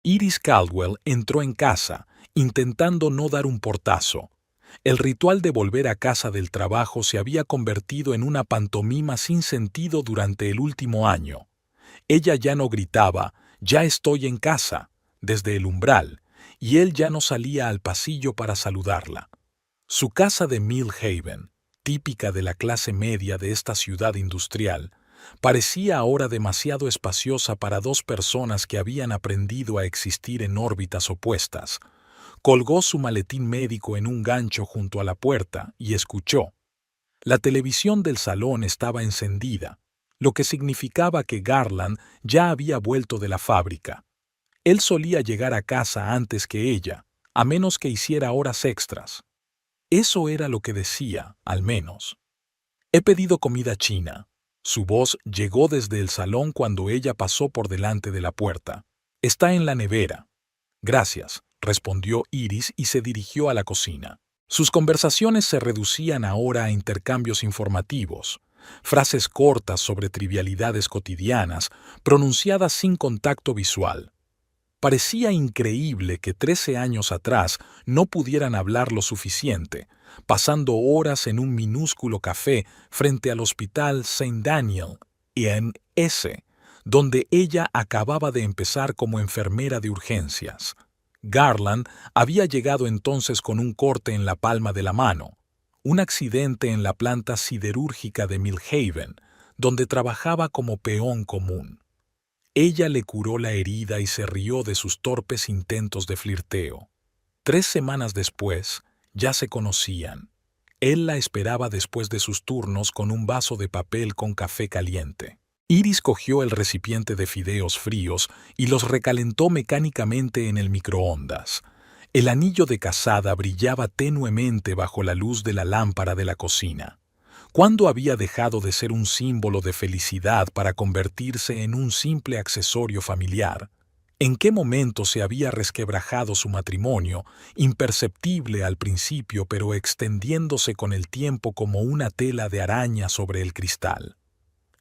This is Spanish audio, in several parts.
Iris Caldwell entró en casa, intentando no dar un portazo. El ritual de volver a casa del trabajo se había convertido en una pantomima sin sentido durante el último año. Ella ya no gritaba, «Ya estoy en casa», desde el umbral, y él ya no salía al pasillo para saludarla. Su casa de Mill Haven, típica de la clase media de esta ciudad industrial, parecía ahora demasiado espaciosa para dos personas que habían aprendido a existir en órbitas opuestas. Colgó su maletín médico en un gancho junto a la puerta y escuchó. La televisión del salón estaba encendida, lo que significaba que Garland ya había vuelto de la fábrica. Él solía llegar a casa antes que ella, a menos que hiciera horas extras. Eso era lo que decía, al menos. «He pedido comida china». Su voz llegó desde el salón cuando ella pasó por delante de la puerta. «Está en la nevera». «Gracias», respondió Iris y se dirigió a la cocina. Sus conversaciones se reducían ahora a intercambios informativos, frases cortas sobre trivialidades cotidianas, pronunciadas sin contacto visual. Parecía increíble que 13 años atrás no pudieran hablar lo suficiente, pasando horas en un minúsculo café frente al Hospital St. Daniel, en S., donde ella acababa de empezar como enfermera de urgencias. Garland había llegado entonces con un corte en la palma de la mano, un accidente en la planta siderúrgica de Mill Haven, donde trabajaba como peón común. Ella le curó la herida y se rió de sus torpes intentos de flirteo. 3 semanas después, ya se conocían. Él la esperaba después de sus turnos con un vaso de papel con café caliente. Iris cogió el recipiente de fideos fríos y los recalentó mecánicamente en el microondas. El anillo de casada brillaba tenuemente bajo la luz de la lámpara de la cocina. ¿Cuándo había dejado de ser un símbolo de felicidad para convertirse en un simple accesorio familiar? ¿En qué momento se había resquebrajado su matrimonio, imperceptible al principio pero extendiéndose con el tiempo como una tela de araña sobre el cristal?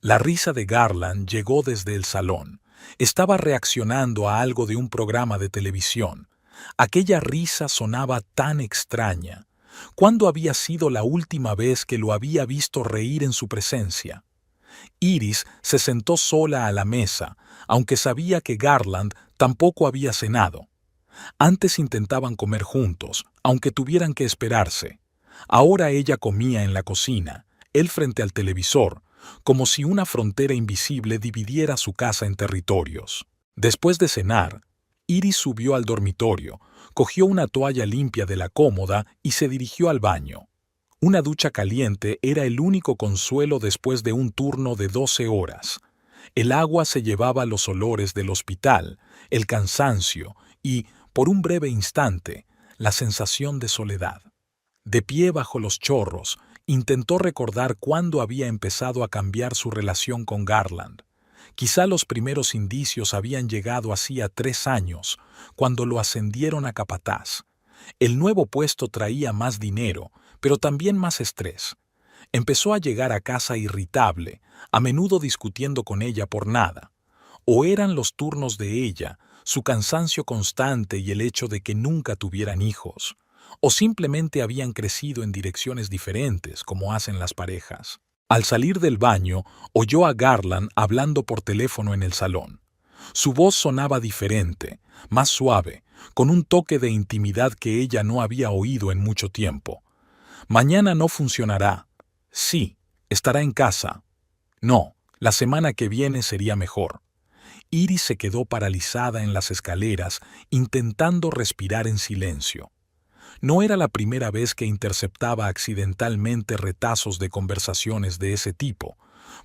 La risa de Garland llegó desde el salón. Estaba reaccionando a algo de un programa de televisión. Aquella risa sonaba tan extraña. ¿Cuándo había sido la última vez que lo había visto reír en su presencia? Iris se sentó sola a la mesa, aunque sabía que Garland tampoco había cenado. Antes intentaban comer juntos, aunque tuvieran que esperarse. Ahora ella comía en la cocina, él frente al televisor, como si una frontera invisible dividiera su casa en territorios. Después de cenar, Iris subió al dormitorio, cogió una toalla limpia de la cómoda y se dirigió al baño. Una ducha caliente era el único consuelo después de un turno de 12 horas. El agua se llevaba los olores del hospital, el cansancio y, por un breve instante, la sensación de soledad. De pie bajo los chorros, intentó recordar cuándo había empezado a cambiar su relación con Garland. Quizá los primeros indicios habían llegado hacía 3 años, cuando lo ascendieron a capataz. El nuevo puesto traía más dinero, pero también más estrés. Empezó a llegar a casa irritable, a menudo discutiendo con ella por nada. O eran los turnos de ella, su cansancio constante y el hecho de que nunca tuvieran hijos, o simplemente habían crecido en direcciones diferentes, como hacen las parejas. Al salir del baño, oyó a Garland hablando por teléfono en el salón. Su voz sonaba diferente, más suave, con un toque de intimidad que ella no había oído en mucho tiempo. «Mañana no funcionará». «Sí, estará en casa». «No, la semana que viene sería mejor». Iris se quedó paralizada en las escaleras, intentando respirar en silencio. No era la primera vez que interceptaba accidentalmente retazos de conversaciones de ese tipo.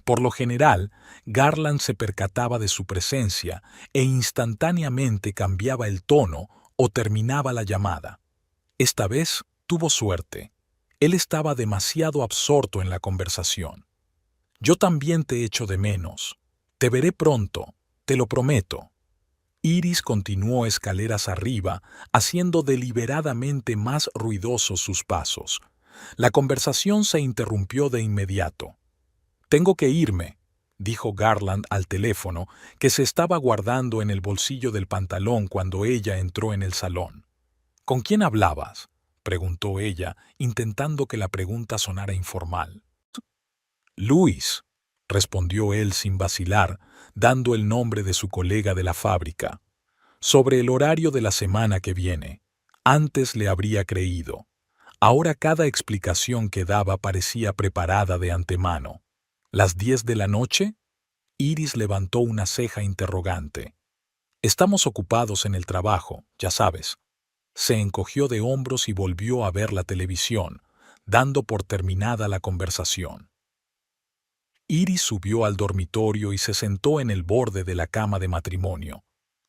Por lo general, Garland se percataba de su presencia e instantáneamente cambiaba el tono o terminaba la llamada. Esta vez tuvo suerte. Él estaba demasiado absorto en la conversación. «Yo también te echo de menos. Te veré pronto, te lo prometo». Iris continuó escaleras arriba, haciendo deliberadamente más ruidosos sus pasos. La conversación se interrumpió de inmediato. «Tengo que irme», dijo Garland al teléfono, que se estaba guardando en el bolsillo del pantalón cuando ella entró en el salón. ¿Con quién hablabas?, preguntó ella, intentando que la pregunta sonara informal. Luis, respondió él sin vacilar, dando el nombre de su colega de la fábrica. Sobre el horario de la semana que viene. Antes le habría creído. Ahora cada explicación que daba parecía preparada de antemano. ¿Las 10 de la noche? Iris levantó una ceja interrogante. Estamos ocupados en el trabajo, ya sabes. Se encogió de hombros y volvió a ver la televisión, dando por terminada la conversación. Iris subió al dormitorio y se sentó en el borde de la cama de matrimonio.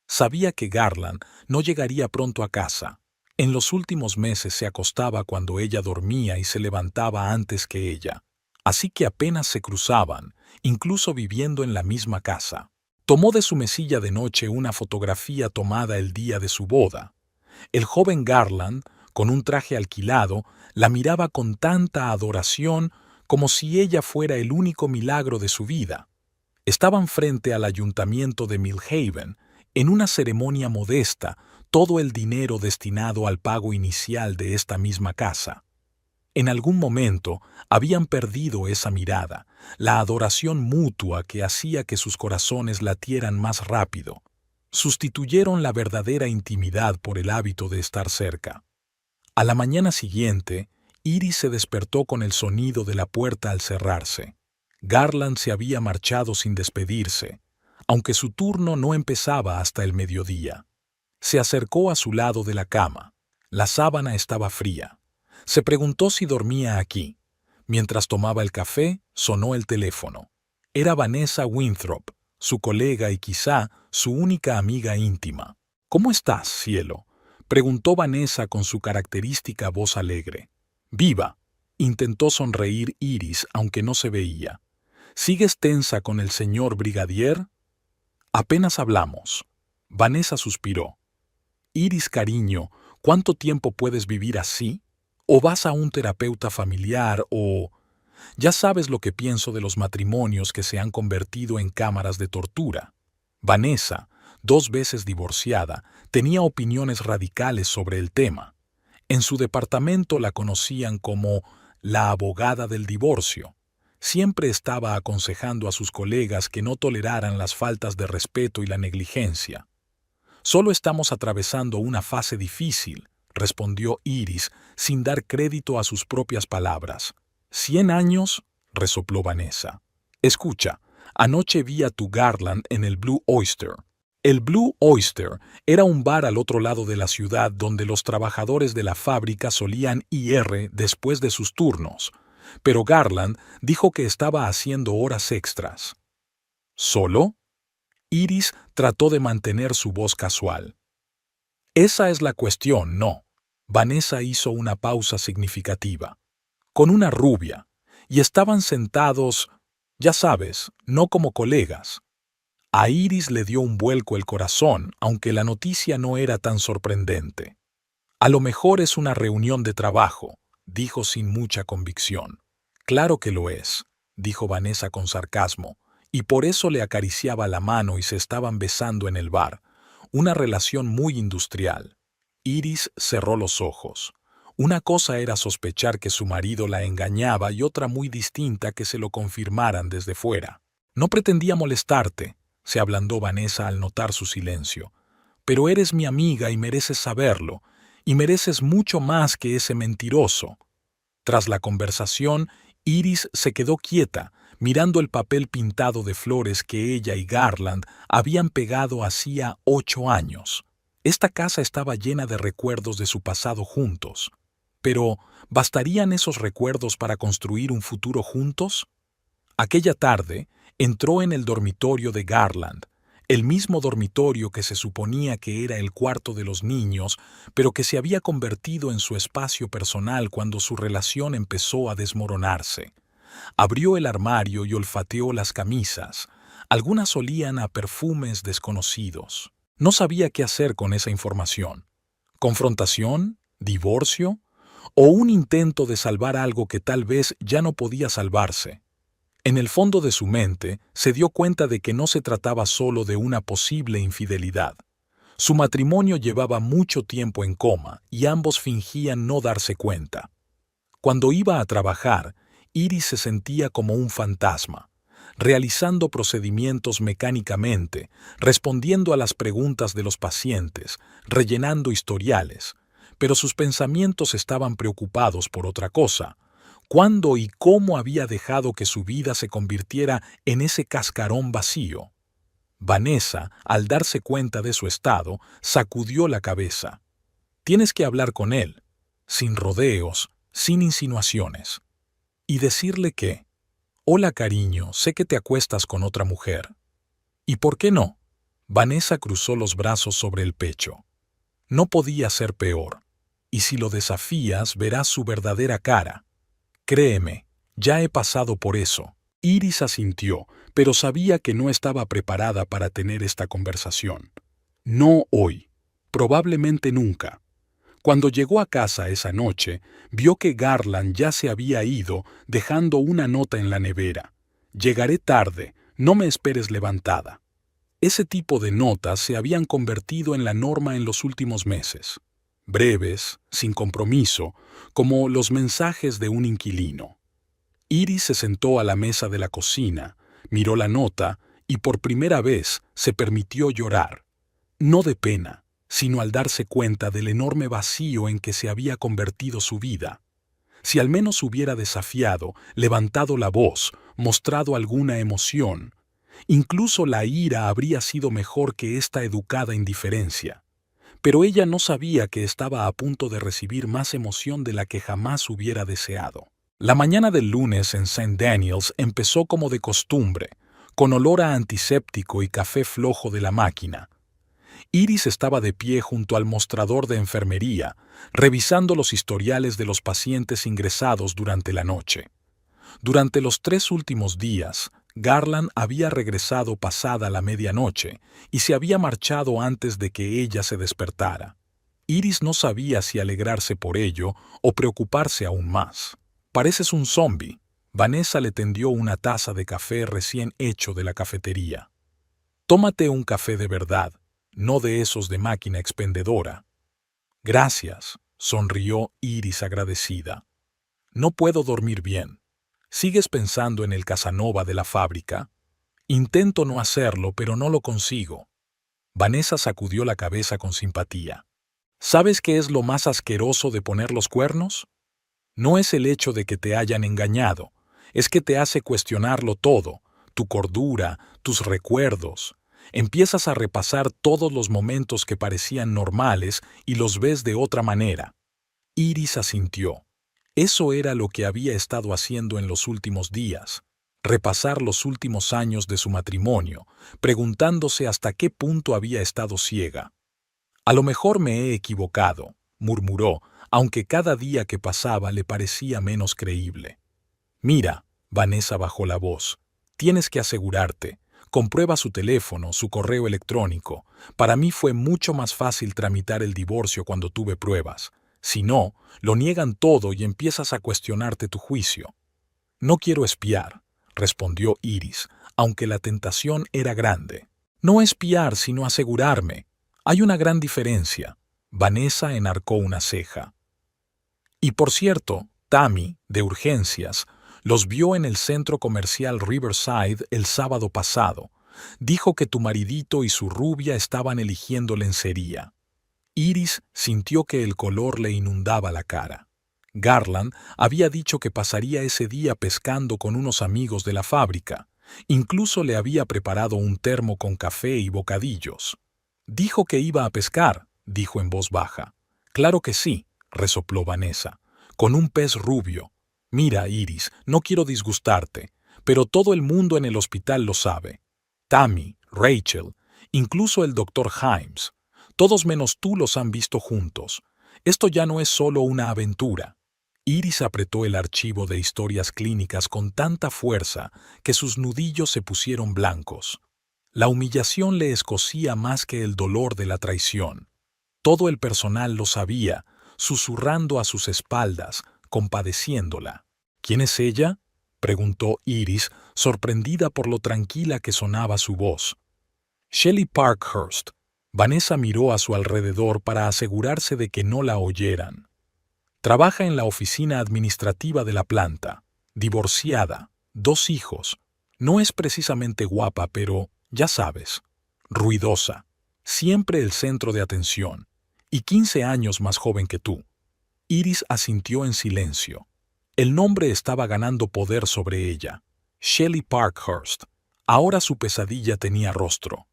Sabía que Garland no llegaría pronto a casa. En los últimos meses se acostaba cuando ella dormía y se levantaba antes que ella. Así que apenas se cruzaban, incluso viviendo en la misma casa. Tomó de su mesilla de noche una fotografía tomada el día de su boda. El joven Garland, con un traje alquilado, la miraba con tanta adoración como si ella fuera el único milagro de su vida. Estaban frente al ayuntamiento de Millhaven, en una ceremonia modesta, todo el dinero destinado al pago inicial de esta misma casa. En algún momento habían perdido esa mirada, la adoración mutua que hacía que sus corazones latieran más rápido. Sustituyeron la verdadera intimidad por el hábito de estar cerca. A la mañana siguiente, Iris se despertó con el sonido de la puerta al cerrarse. Garland se había marchado sin despedirse, aunque su turno no empezaba hasta el mediodía. Se acercó a su lado de la cama. La sábana estaba fría. Se preguntó si dormía aquí. Mientras tomaba el café, sonó el teléfono. Era Vanessa Winthrop, su colega y quizá su única amiga íntima. «¿Cómo estás, cielo?», preguntó Vanessa con su característica voz alegre. «Viva», intentó sonreír Iris, aunque no se veía. «¿Sigues tensa con el señor brigadier?» «Apenas hablamos». Vanessa suspiró. «Iris, cariño, ¿cuánto tiempo puedes vivir así? ¿O vas a un terapeuta familiar o...?» «Ya sabes lo que pienso de los matrimonios que se han convertido en cámaras de tortura». Vanessa, 2 veces divorciada, tenía opiniones radicales sobre el tema. En su departamento la conocían como la abogada del divorcio. Siempre estaba aconsejando a sus colegas que no toleraran las faltas de respeto y la negligencia. «Solo estamos atravesando una fase difícil», respondió Iris, sin dar crédito a sus propias palabras. «¿100 años?» resopló Vanessa. «Escucha, anoche vi a tu Garland en el Blue Oyster». El Blue Oyster era un bar al otro lado de la ciudad donde los trabajadores de la fábrica solían ir después de sus turnos, pero Garland dijo que estaba haciendo horas extras. ¿Solo? Iris trató de mantener su voz casual. «Esa es la cuestión, ¿no?». Vanessa hizo una pausa significativa. «Con una rubia, y estaban sentados, ya sabes, no como colegas». A Iris le dio un vuelco el corazón, aunque la noticia no era tan sorprendente. «A lo mejor es una reunión de trabajo», dijo sin mucha convicción. «Claro que lo es», dijo Vanessa con sarcasmo, y por eso le acariciaba la mano y se estaban besando en el bar. Una relación muy industrial. Iris cerró los ojos. Una cosa era sospechar que su marido la engañaba y otra muy distinta que se lo confirmaran desde fuera. «No pretendía molestarte», se ablandó Vanessa al notar su silencio. «Pero eres mi amiga y mereces saberlo, y mereces mucho más que ese mentiroso». Tras la conversación, Iris se quedó quieta, mirando el papel pintado de flores que ella y Garland habían pegado hacía 8 años. Esta casa estaba llena de recuerdos de su pasado juntos. Pero, ¿bastarían esos recuerdos para construir un futuro juntos? Aquella tarde, entró en el dormitorio de Garland, el mismo dormitorio que se suponía que era el cuarto de los niños, pero que se había convertido en su espacio personal cuando su relación empezó a desmoronarse. Abrió el armario y olfateó las camisas. Algunas olían a perfumes desconocidos. No sabía qué hacer con esa información. ¿Confrontación? ¿Divorcio? ¿O un intento de salvar algo que tal vez ya no podía salvarse? En el fondo de su mente, se dio cuenta de que no se trataba solo de una posible infidelidad. Su matrimonio llevaba mucho tiempo en coma y ambos fingían no darse cuenta. Cuando iba a trabajar, Iris se sentía como un fantasma, realizando procedimientos mecánicamente, respondiendo a las preguntas de los pacientes, rellenando historiales, pero sus pensamientos estaban preocupados por otra cosa. ¿Cuándo y cómo había dejado que su vida se convirtiera en ese cascarón vacío? Vanessa, al darse cuenta de su estado, sacudió la cabeza. Tienes que hablar con él, sin rodeos, sin insinuaciones, y decirle que, hola cariño, sé que te acuestas con otra mujer. ¿Y por qué no? Vanessa cruzó los brazos sobre el pecho. No podía ser peor, y si lo desafías verás su verdadera cara. Créeme, ya he pasado por eso. Iris asintió, pero sabía que no estaba preparada para tener esta conversación. No hoy, probablemente nunca. Cuando llegó a casa esa noche, vio que Garland ya se había ido, dejando una nota en la nevera. Llegaré tarde, no me esperes levantada. Ese tipo de notas se habían convertido en la norma en los últimos meses. Breves, sin compromiso, como los mensajes de un inquilino. Iris se sentó a la mesa de la cocina, miró la nota y por primera vez se permitió llorar. No de pena, sino al darse cuenta del enorme vacío en que se había convertido su vida. Si al menos hubiera desafiado, levantado la voz, mostrado alguna emoción, incluso la ira habría sido mejor que esta educada indiferencia. Pero ella no sabía que estaba a punto de recibir más emoción de la que jamás hubiera deseado. La mañana del lunes en St. Daniels empezó como de costumbre, con olor a antiséptico y café flojo de la máquina. Iris estaba de pie junto al mostrador de enfermería, revisando los historiales de los pacientes ingresados durante la noche. Durante los 3 últimos días, Garland había regresado pasada la medianoche y se había marchado antes de que ella se despertara. Iris no sabía si alegrarse por ello o preocuparse aún más. «Pareces un zombi». Vanessa le tendió una taza de café recién hecho de la cafetería. «Tómate un café de verdad, no de esos de máquina expendedora». «Gracias», sonrió Iris agradecida. «No puedo dormir bien. ¿Sigues pensando en el Casanova de la fábrica?» «Intento no hacerlo, pero no lo consigo». Vanessa sacudió la cabeza con simpatía. «¿Sabes qué es lo más asqueroso de poner los cuernos? No es el hecho de que te hayan engañado, es que te hace cuestionarlo todo, tu cordura, tus recuerdos. Empiezas a repasar todos los momentos que parecían normales y los ves de otra manera». Iris asintió. Eso era lo que había estado haciendo en los últimos días, repasar los últimos años de su matrimonio, preguntándose hasta qué punto había estado ciega. «A lo mejor me he equivocado», murmuró, aunque cada día que pasaba le parecía menos creíble. «Mira», Vanessa bajó la voz, «tienes que asegurarte. Comprueba su teléfono, su correo electrónico. Para mí fue mucho más fácil tramitar el divorcio cuando tuve pruebas. Si no, lo niegan todo y empiezas a cuestionarte tu juicio». «No quiero espiar», respondió Iris, aunque la tentación era grande. «No espiar, sino asegurarme. Hay una gran diferencia». Vanessa enarcó una ceja. «Y por cierto, Tammy, de urgencias, los vio en el centro comercial Riverside el sábado pasado. Dijo que tu maridito y su rubia estaban eligiendo lencería». Iris sintió que el color le inundaba la cara. Garland había dicho que pasaría ese día pescando con unos amigos de la fábrica. Incluso le había preparado un termo con café y bocadillos. «Dijo que iba a pescar», dijo en voz baja. «Claro que sí», resopló Vanessa, «con un pez rubio. Mira, Iris, no quiero disgustarte, pero todo el mundo en el hospital lo sabe. Tammy, Rachel, incluso el doctor Himes. Todos menos tú los han visto juntos. Esto ya no es solo una aventura». Iris apretó el archivo de historias clínicas con tanta fuerza que sus nudillos se pusieron blancos. La humillación le escocía más que el dolor de la traición. Todo el personal lo sabía, susurrando a sus espaldas, compadeciéndola. «¿Quién es ella?», preguntó Iris, sorprendida por lo tranquila que sonaba su voz. Shelley Parkhurst. Vanessa miró a su alrededor para asegurarse de que no la oyeran. Trabaja en la oficina administrativa de la planta. Divorciada. 2 hijos. No es precisamente guapa, pero, ya sabes, ruidosa. Siempre el centro de atención. Y 15 años más joven que tú. Iris asintió en silencio. El nombre estaba ganando poder sobre ella. Shelley Parkhurst. Ahora su pesadilla tenía rostro.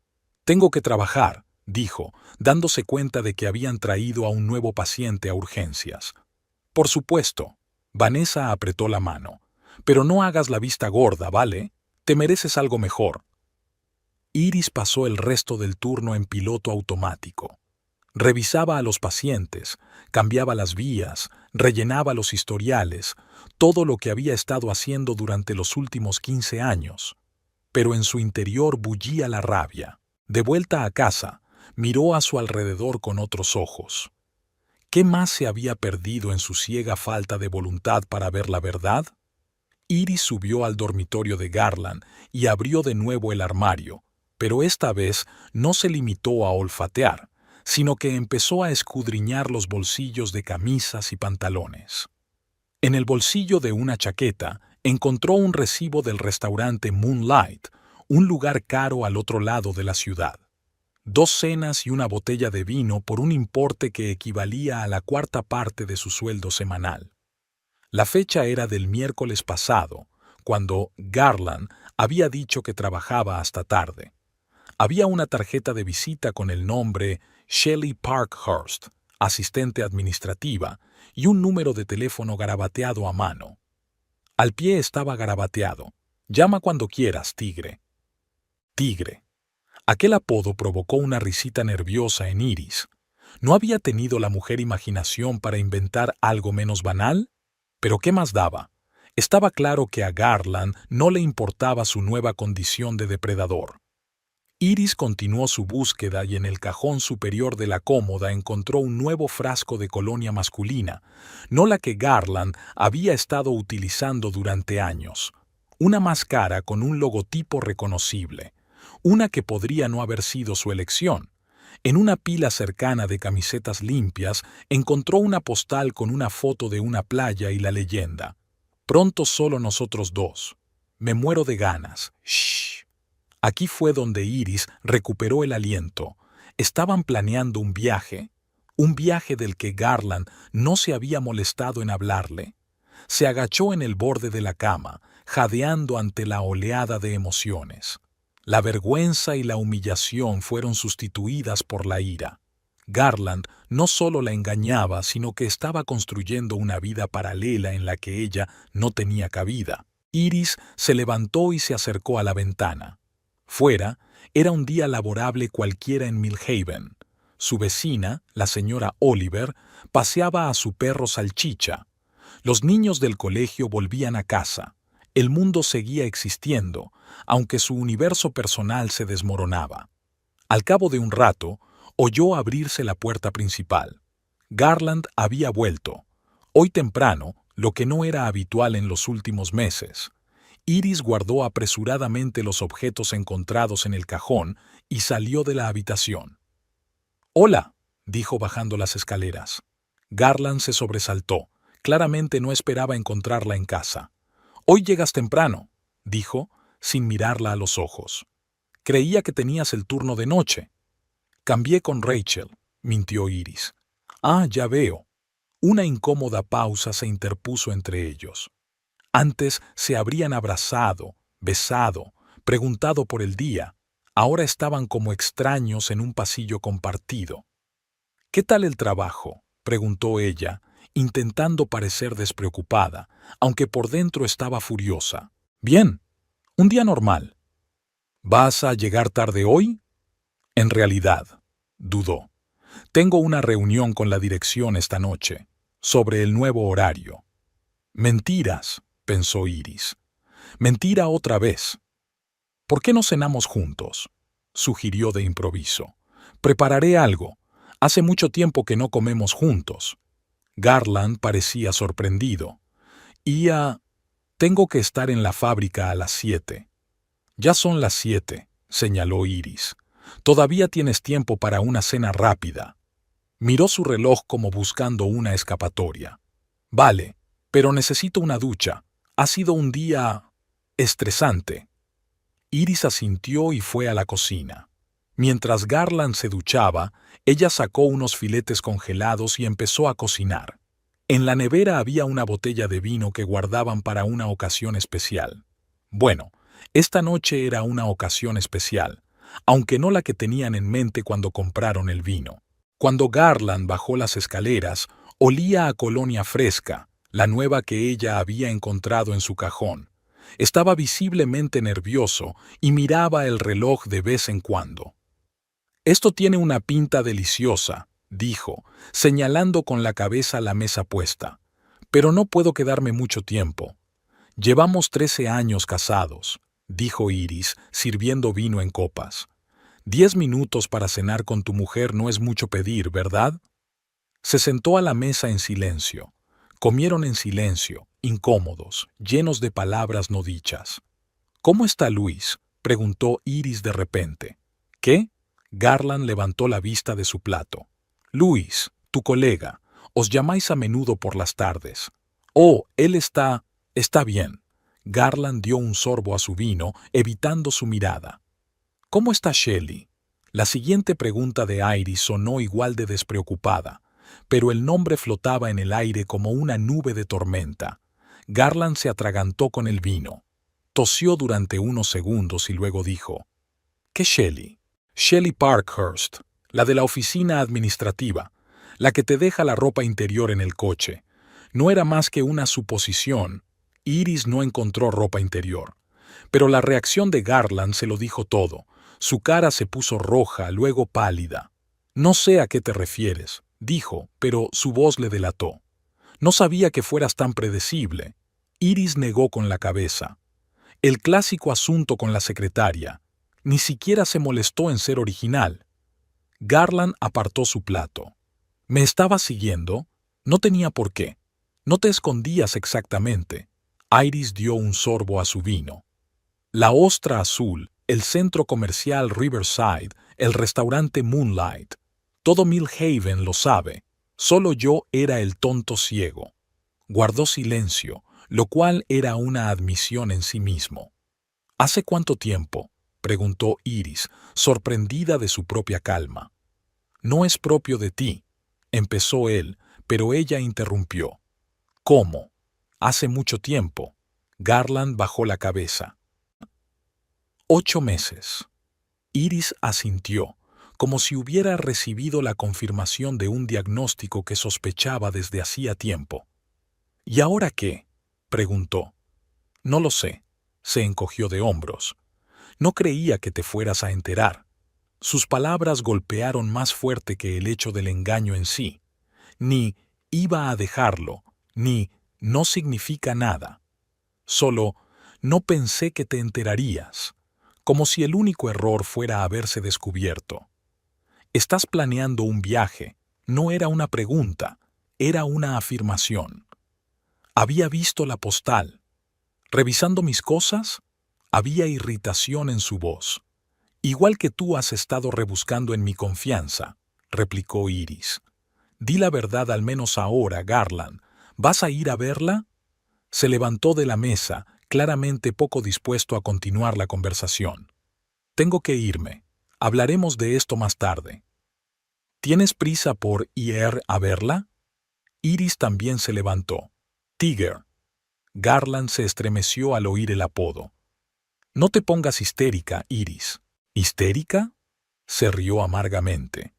«Tengo que trabajar», dijo, dándose cuenta de que habían traído a un nuevo paciente a urgencias. «Por supuesto». Vanessa apretó la mano. «Pero no hagas la vista gorda, ¿vale? Te mereces algo mejor». Iris pasó el resto del turno en piloto automático. Revisaba a los pacientes, cambiaba las vías, rellenaba los historiales, todo lo que había estado haciendo durante los últimos 15 años. Pero en su interior bullía la rabia. De vuelta a casa, miró a su alrededor con otros ojos. ¿Qué más se había perdido en su ciega falta de voluntad para ver la verdad? Iris subió al dormitorio de Garland y abrió de nuevo el armario, pero esta vez no se limitó a olfatear, sino que empezó a escudriñar los bolsillos de camisas y pantalones. En el bolsillo de una chaqueta encontró un recibo del restaurante Moonlight, un lugar caro al otro lado de la ciudad. 2 cenas y una botella de vino por un importe que equivalía a la 1/4 parte de su sueldo semanal. La fecha era del miércoles pasado, cuando Garland había dicho que trabajaba hasta tarde. Había una tarjeta de visita con el nombre Shelley Parkhurst, asistente administrativa, y un número de teléfono garabateado a mano. Al pie estaba garabateado: «Llama cuando quieras, tigre». Tigre. Aquel apodo provocó una risita nerviosa en Iris. ¿No había tenido la mujer imaginación para inventar algo menos banal? Pero ¿qué más daba? Estaba claro que a Garland no le importaba su nueva condición de depredador. Iris continuó su búsqueda y en el cajón superior de la cómoda encontró un nuevo frasco de colonia masculina, no la que Garland había estado utilizando durante años. Una más cara con un logotipo reconocible. Una que podría no haber sido su elección. En una pila cercana de camisetas limpias encontró una postal con una foto de una playa y la leyenda: «Pronto solo nosotros dos. Me muero de ganas. Shh». Aquí fue donde Iris recuperó el aliento. Estaban planeando un viaje del que Garland no se había molestado en hablarle. Se agachó en el borde de la cama, jadeando ante la oleada de emociones. La vergüenza y la humillación fueron sustituidas por la ira. Garland no solo la engañaba, sino que estaba construyendo una vida paralela en la que ella no tenía cabida. Iris se levantó y se acercó a la ventana. Fuera, era un día laborable cualquiera en Millhaven. Su vecina, la señora Oliver, paseaba a su perro Salchicha. Los niños del colegio volvían a casa. El mundo seguía existiendo, aunque su universo personal se desmoronaba. Al cabo de un rato, oyó abrirse la puerta principal. Garland había vuelto. Hoy temprano, lo que no era habitual en los últimos meses. Iris guardó apresuradamente los objetos encontrados en el cajón y salió de la habitación. «Hola», dijo bajando las escaleras. Garland se sobresaltó. Claramente no esperaba encontrarla en casa. «Hoy llegas temprano», dijo, sin mirarla a los ojos. «Creía que tenías el turno de noche». «Cambié con Rachel», mintió Iris. «Ah, ya veo». Una incómoda pausa se interpuso entre ellos. Antes se habrían abrazado, besado, preguntado por el día. Ahora estaban como extraños en un pasillo compartido. «¿Qué tal el trabajo?», preguntó ella, intentando parecer despreocupada, aunque por dentro estaba furiosa. «Bien, un día normal». «¿Vas a llegar tarde hoy?». «En realidad», dudó. «Tengo una reunión con la dirección esta noche, sobre el nuevo horario». «Mentiras», pensó Iris. «Mentira otra vez». «¿Por qué no cenamos juntos?», sugirió de improviso. «Prepararé algo. Hace mucho tiempo que no comemos juntos». Garland parecía sorprendido. Tengo que estar en la fábrica a las 7. Ya son las 7, señaló Iris. Todavía tienes tiempo para una cena rápida. Miró su reloj como buscando una escapatoria. Vale, pero necesito una ducha. Ha sido un día estresante. Iris asintió y fue a la cocina. Mientras Garland se duchaba, ella sacó unos filetes congelados y empezó a cocinar. En la nevera había una botella de vino que guardaban para una ocasión especial. Bueno, esta noche era una ocasión especial, aunque no la que tenían en mente cuando compraron el vino. Cuando Garland bajó las escaleras, olía a colonia fresca, la nueva que ella había encontrado en su cajón. Estaba visiblemente nervioso y miraba el reloj de vez en cuando. «Esto tiene una pinta deliciosa», dijo, señalando con la cabeza la mesa puesta. «Pero no puedo quedarme mucho tiempo». «Llevamos 13 años casados», dijo Iris, sirviendo vino en copas. 10 minutos para cenar con tu mujer no es mucho pedir, ¿verdad? Se sentó a la mesa en silencio. Comieron en silencio, incómodos, llenos de palabras no dichas. «¿Cómo está Luis?», preguntó Iris de repente. «¿Qué?». Garland levantó la vista de su plato. «Luis, tu colega. Os llamáis a menudo por las tardes». «Oh, él está bien». Garland dio un sorbo a su vino, evitando su mirada. «¿Cómo está Shelley?». La siguiente pregunta de Iris sonó igual de despreocupada, pero el nombre flotaba en el aire como una nube de tormenta. Garland se atragantó con el vino. Tosió durante unos segundos y luego dijo: «¿Qué Shelley?». «Shelley Parkhurst, la de la oficina administrativa, la que te deja la ropa interior en el coche». No era más que una suposición. Iris no encontró ropa interior. Pero la reacción de Garland se lo dijo todo. Su cara se puso roja, luego pálida. «No sé a qué te refieres», dijo, pero su voz le delató. «No sabía que fueras tan predecible». Iris negó con la cabeza. «El clásico asunto con la secretaria. Ni siquiera se molestó en ser original». Garland apartó su plato. «¿Me estabas siguiendo? No tenía por qué. No te escondías exactamente». Iris dio un sorbo a su vino. La Ostra Azul, el centro comercial Riverside, el restaurante Moonlight. Todo Millhaven lo sabe. Solo yo era el tonto ciego. Guardó silencio, lo cual era una admisión en sí mismo. «¿Hace cuánto tiempo?», preguntó Iris, sorprendida de su propia calma. «No es propio de ti», empezó él, pero ella interrumpió. «¿Cómo? Hace mucho tiempo». Garland bajó la cabeza. 8 meses. Iris asintió, como si hubiera recibido la confirmación de un diagnóstico que sospechaba desde hacía tiempo. «¿Y ahora qué?», preguntó. «No lo sé», se encogió de hombros. «No creía que te fueras a enterar». Sus palabras golpearon más fuerte que el hecho del engaño en sí. Ni «iba a dejarlo», ni «no significa nada». Solo «no pensé que te enterarías», como si el único error fuera haberse descubierto. «Estás planeando un viaje», no era una pregunta, era una afirmación. Había visto la postal. «¿Revisando mis cosas?». Había irritación en su voz. «Igual que tú has estado rebuscando en mi confianza», replicó Iris. «Di la verdad al menos ahora, Garland. ¿Vas a ir a verla?». Se levantó de la mesa, claramente poco dispuesto a continuar la conversación. «Tengo que irme. Hablaremos de esto más tarde». «¿Tienes prisa por ir a verla?». Iris también se levantó. «Tiger». Garland se estremeció al oír el apodo. «No te pongas histérica, Iris». «¿Histérica?». Se rió amargamente.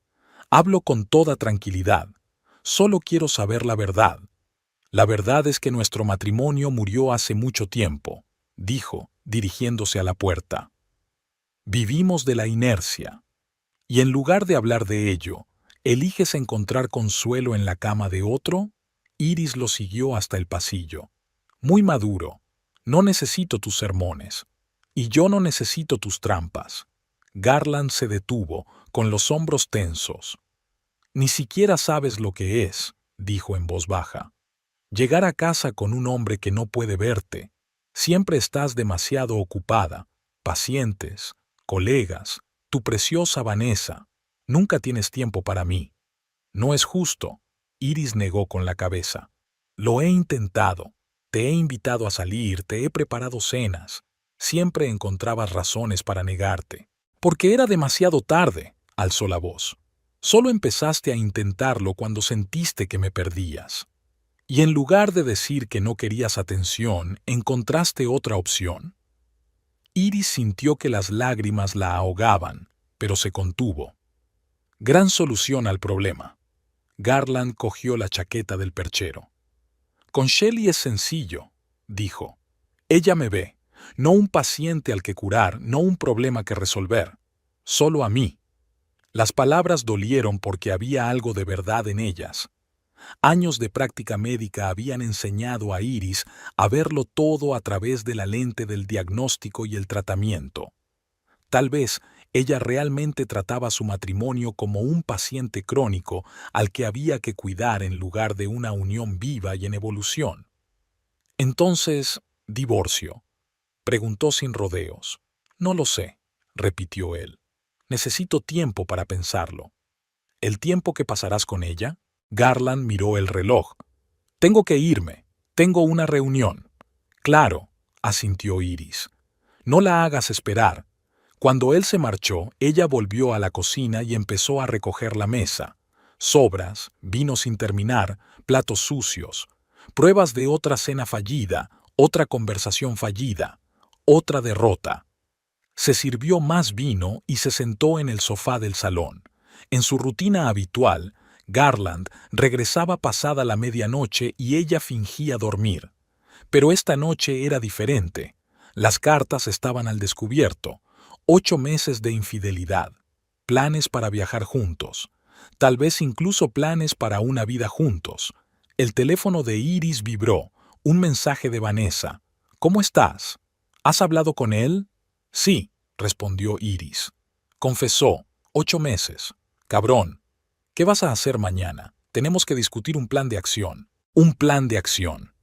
«Hablo con toda tranquilidad. Solo quiero saber la verdad». «La verdad es que nuestro matrimonio murió hace mucho tiempo», dijo, dirigiéndose a la puerta. «Vivimos de la inercia. Y en lugar de hablar de ello, ¿eliges encontrar consuelo en la cama de otro?». Iris lo siguió hasta el pasillo. «Muy maduro. No necesito tus sermones. Y yo no necesito tus trampas». Garland se detuvo, con los hombros tensos. «Ni siquiera sabes lo que es», dijo en voz baja. «Llegar a casa con un hombre que no puede verte». Siempre estás demasiado ocupada. Pacientes, colegas, tu preciosa Vanessa. Nunca tienes tiempo para mí. No es justo. Iris negó con la cabeza. Lo he intentado. Te he invitado a salir, te he preparado cenas. Siempre encontrabas razones para negarte. Porque era demasiado tarde, alzó la voz. Solo empezaste a intentarlo cuando sentiste que me perdías. Y en lugar de decir que no querías atención, encontraste otra opción. Iris sintió que las lágrimas la ahogaban, pero se contuvo. Gran solución al problema. Garland cogió la chaqueta del perchero. Con Shelley es sencillo, dijo. Ella me ve, no un paciente al que curar, no un problema que resolver, solo a mí. Las palabras dolieron porque había algo de verdad en ellas. Años de práctica médica habían enseñado a Iris a verlo todo a través de la lente del diagnóstico y el tratamiento. Tal vez ella realmente trataba su matrimonio como un paciente crónico al que había que cuidar en lugar de una unión viva y en evolución. Entonces, divorcio. Preguntó sin rodeos. No lo sé, repitió él. Necesito tiempo para pensarlo. ¿El tiempo que pasarás con ella? Garland miró el reloj. Tengo que irme. Tengo una reunión. Claro, asintió Iris. No la hagas esperar. Cuando él se marchó, ella volvió a la cocina y empezó a recoger la mesa. Sobras, vino sin terminar, platos sucios, pruebas de otra cena fallida, otra conversación fallida, otra derrota. Se sirvió más vino y se sentó en el sofá del salón. En su rutina habitual, Garland regresaba pasada la medianoche y ella fingía dormir. Pero esta noche era diferente. Las cartas estaban al descubierto. 8 meses de infidelidad. Planes para viajar juntos. Tal vez incluso planes para una vida juntos. El teléfono de Iris vibró. Un mensaje de Vanessa. ¿Cómo estás? ¿Has hablado con él? Sí, respondió Iris. Confesó. 8 meses. Cabrón. ¿Qué vas a hacer mañana? Tenemos que discutir un plan de acción. Un plan de acción.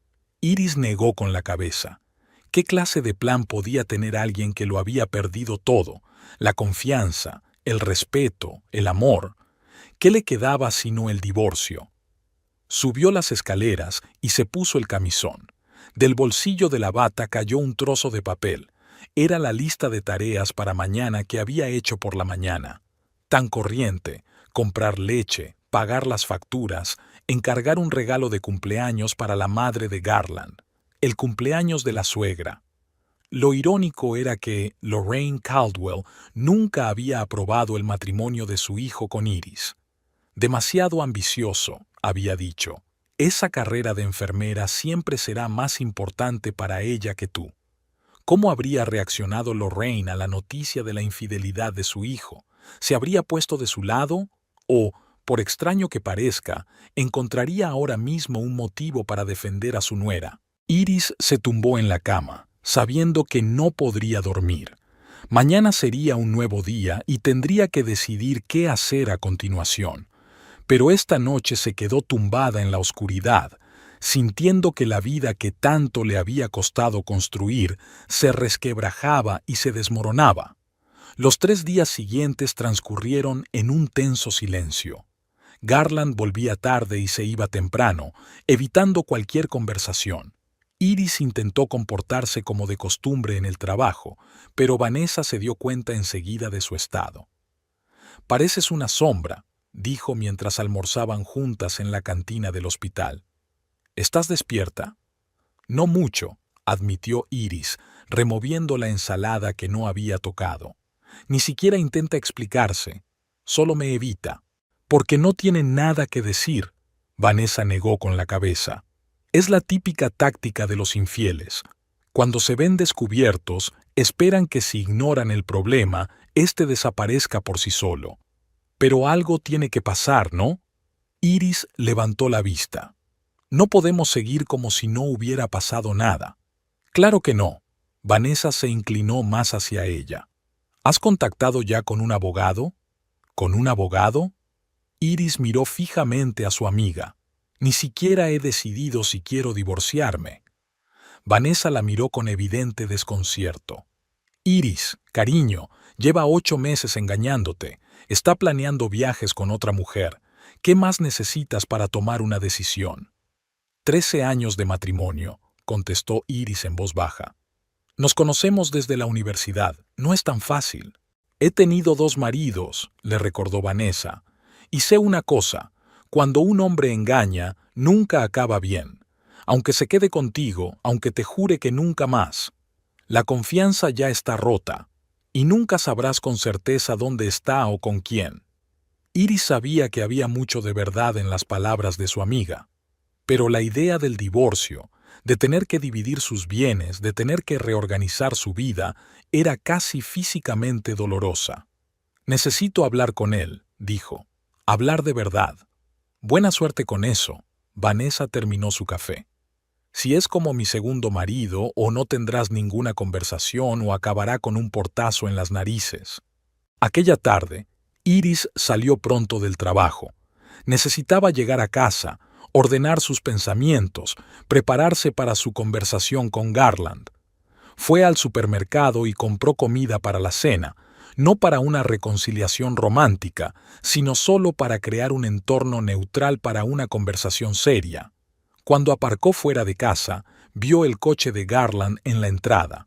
Iris negó con la cabeza. ¿Qué clase de plan podía tener alguien que lo había perdido todo? La confianza, el respeto, el amor. ¿Qué le quedaba sino el divorcio? Subió las escaleras y se puso el camisón. Del bolsillo de la bata cayó un trozo de papel. Era la lista de tareas para mañana que había hecho por la mañana. Tan corriente, comprar leche, pagar las facturas, encargar un regalo de cumpleaños para la madre de Garland, el cumpleaños de la suegra. Lo irónico era que Lorraine Caldwell nunca había aprobado el matrimonio de su hijo con Iris. Demasiado ambicioso, había dicho. Esa carrera de enfermera siempre será más importante para ella que tú. ¿Cómo habría reaccionado Lorraine a la noticia de la infidelidad de su hijo? ¿Se habría puesto de su lado? ¿O, por extraño que parezca, encontraría ahora mismo un motivo para defender a su nuera? Iris se tumbó en la cama, sabiendo que no podría dormir. Mañana sería un nuevo día y tendría que decidir qué hacer a continuación. Pero esta noche se quedó tumbada en la oscuridad, sintiendo que la vida que tanto le había costado construir se resquebrajaba y se desmoronaba. Los 3 días siguientes transcurrieron en un tenso silencio. Garland volvía tarde y se iba temprano, evitando cualquier conversación. Iris intentó comportarse como de costumbre en el trabajo, pero Vanessa se dio cuenta enseguida de su estado. «Pareces una sombra», dijo mientras almorzaban juntas en la cantina del hospital. «¿Estás despierta?» «No mucho», admitió Iris, removiendo la ensalada que no había tocado. «Ni siquiera intenta explicarse. Solo me evita». «Porque no tiene nada que decir», Vanessa negó con la cabeza. «Es la típica táctica de los infieles. Cuando se ven descubiertos, esperan que si ignoran el problema, éste desaparezca por sí solo. Pero algo tiene que pasar, ¿no?» Iris levantó la vista. «No podemos seguir como si no hubiera pasado nada». «Claro que no». Vanessa se inclinó más hacia ella. «¿Has contactado ya con un abogado?» «¿Con un abogado?» Iris miró fijamente a su amiga. «Ni siquiera he decidido si quiero divorciarme». Vanessa la miró con evidente desconcierto. Iris, cariño, lleva 8 meses engañándote. Está planeando viajes con otra mujer. ¿Qué más necesitas para tomar una decisión? 13 años de matrimonio, contestó Iris en voz baja. Nos conocemos desde la universidad. No es tan fácil. He tenido 2 maridos, le recordó Vanessa. Y sé una cosa, cuando un hombre engaña, nunca acaba bien. Aunque se quede contigo, aunque te jure que nunca más. La confianza ya está rota, y nunca sabrás con certeza dónde está o con quién. Iris sabía que había mucho de verdad en las palabras de su amiga, pero la idea del divorcio, de tener que dividir sus bienes, de tener que reorganizar su vida, era casi físicamente dolorosa. Necesito hablar con él, dijo. Hablar de verdad. Buena suerte con eso. Vanessa terminó su café. Si es como mi segundo marido, o no tendrás ninguna conversación o acabará con un portazo en las narices. Aquella tarde, Iris salió pronto del trabajo. Necesitaba llegar a casa, ordenar sus pensamientos, prepararse para su conversación con Garland. Fue al supermercado y compró comida para la cena, no para una reconciliación romántica, sino solo para crear un entorno neutral para una conversación seria. Cuando aparcó fuera de casa, vio el coche de Garland en la entrada.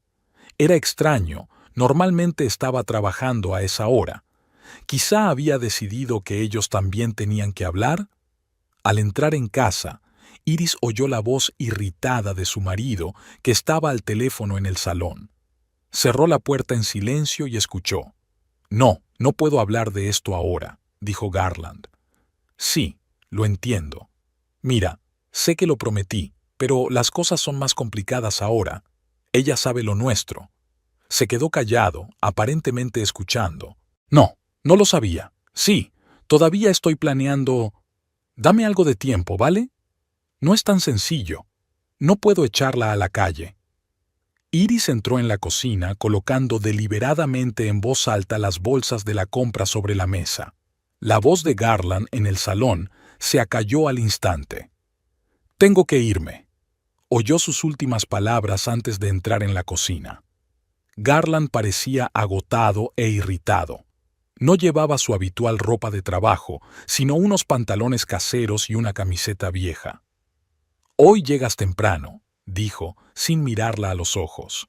Era extraño, normalmente estaba trabajando a esa hora. Quizá había decidido que ellos también tenían que hablar. Al entrar en casa, Iris oyó la voz irritada de su marido, que estaba al teléfono en el salón. Cerró la puerta en silencio y escuchó. No, no puedo hablar de esto ahora, dijo Garland. Sí, lo entiendo. Mira, sé que lo prometí, pero las cosas son más complicadas ahora. Ella sabe lo nuestro. Se quedó callado, aparentemente escuchando. No, no lo sabía. Sí, todavía estoy planeando. Dame algo de tiempo, ¿vale? No es tan sencillo. No puedo echarla a la calle. Iris entró en la cocina colocando deliberadamente en voz alta las bolsas de la compra sobre la mesa. La voz de Garland en el salón se acalló al instante. Tengo que irme. Oyó sus últimas palabras antes de entrar en la cocina. Garland parecía agotado e irritado. No llevaba su habitual ropa de trabajo, sino unos pantalones caseros y una camiseta vieja. Hoy llegas temprano, dijo, sin mirarla a los ojos.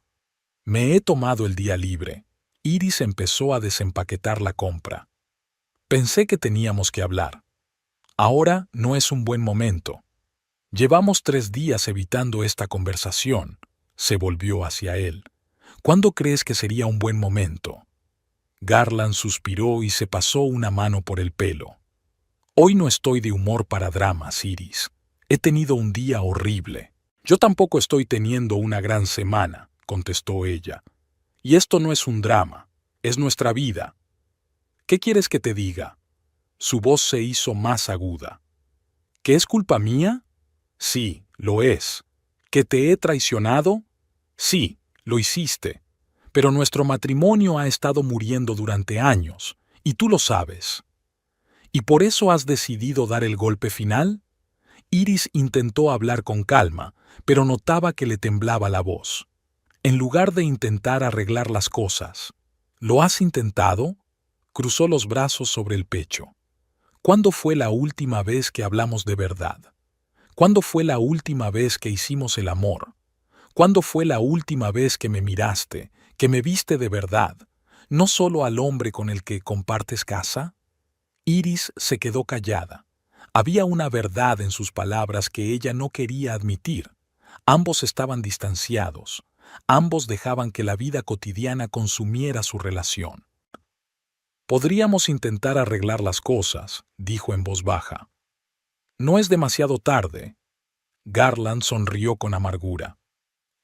Me he tomado el día libre. Iris empezó a desempaquetar la compra. Pensé que teníamos que hablar. Ahora no es un buen momento. Llevamos 3 días evitando esta conversación. Se volvió hacia él. ¿Cuándo crees que sería un buen momento? Garland suspiró y se pasó una mano por el pelo. Hoy no estoy de humor para dramas, Iris. He tenido un día horrible. Yo tampoco estoy teniendo una gran semana, contestó ella. Y esto no es un drama, es nuestra vida. ¿Qué quieres que te diga? Su voz se hizo más aguda. ¿Que es culpa mía? Sí, lo es. ¿Que te he traicionado? Sí, lo hiciste. Pero nuestro matrimonio ha estado muriendo durante años, y tú lo sabes. ¿Y por eso has decidido dar el golpe final? Iris intentó hablar con calma, pero notaba que le temblaba la voz. En lugar de intentar arreglar las cosas, ¿lo has intentado? Cruzó los brazos sobre el pecho. ¿Cuándo fue la última vez que hablamos de verdad? ¿Cuándo fue la última vez que hicimos el amor? ¿Cuándo fue la última vez que me miraste, que me viste de verdad, no solo al hombre con el que compartes casa? Iris se quedó callada. Había una verdad en sus palabras que ella no quería admitir. Ambos estaban distanciados. Ambos dejaban que la vida cotidiana consumiera su relación. Podríamos intentar arreglar las cosas, dijo en voz baja. No es demasiado tarde. Garland sonrió con amargura.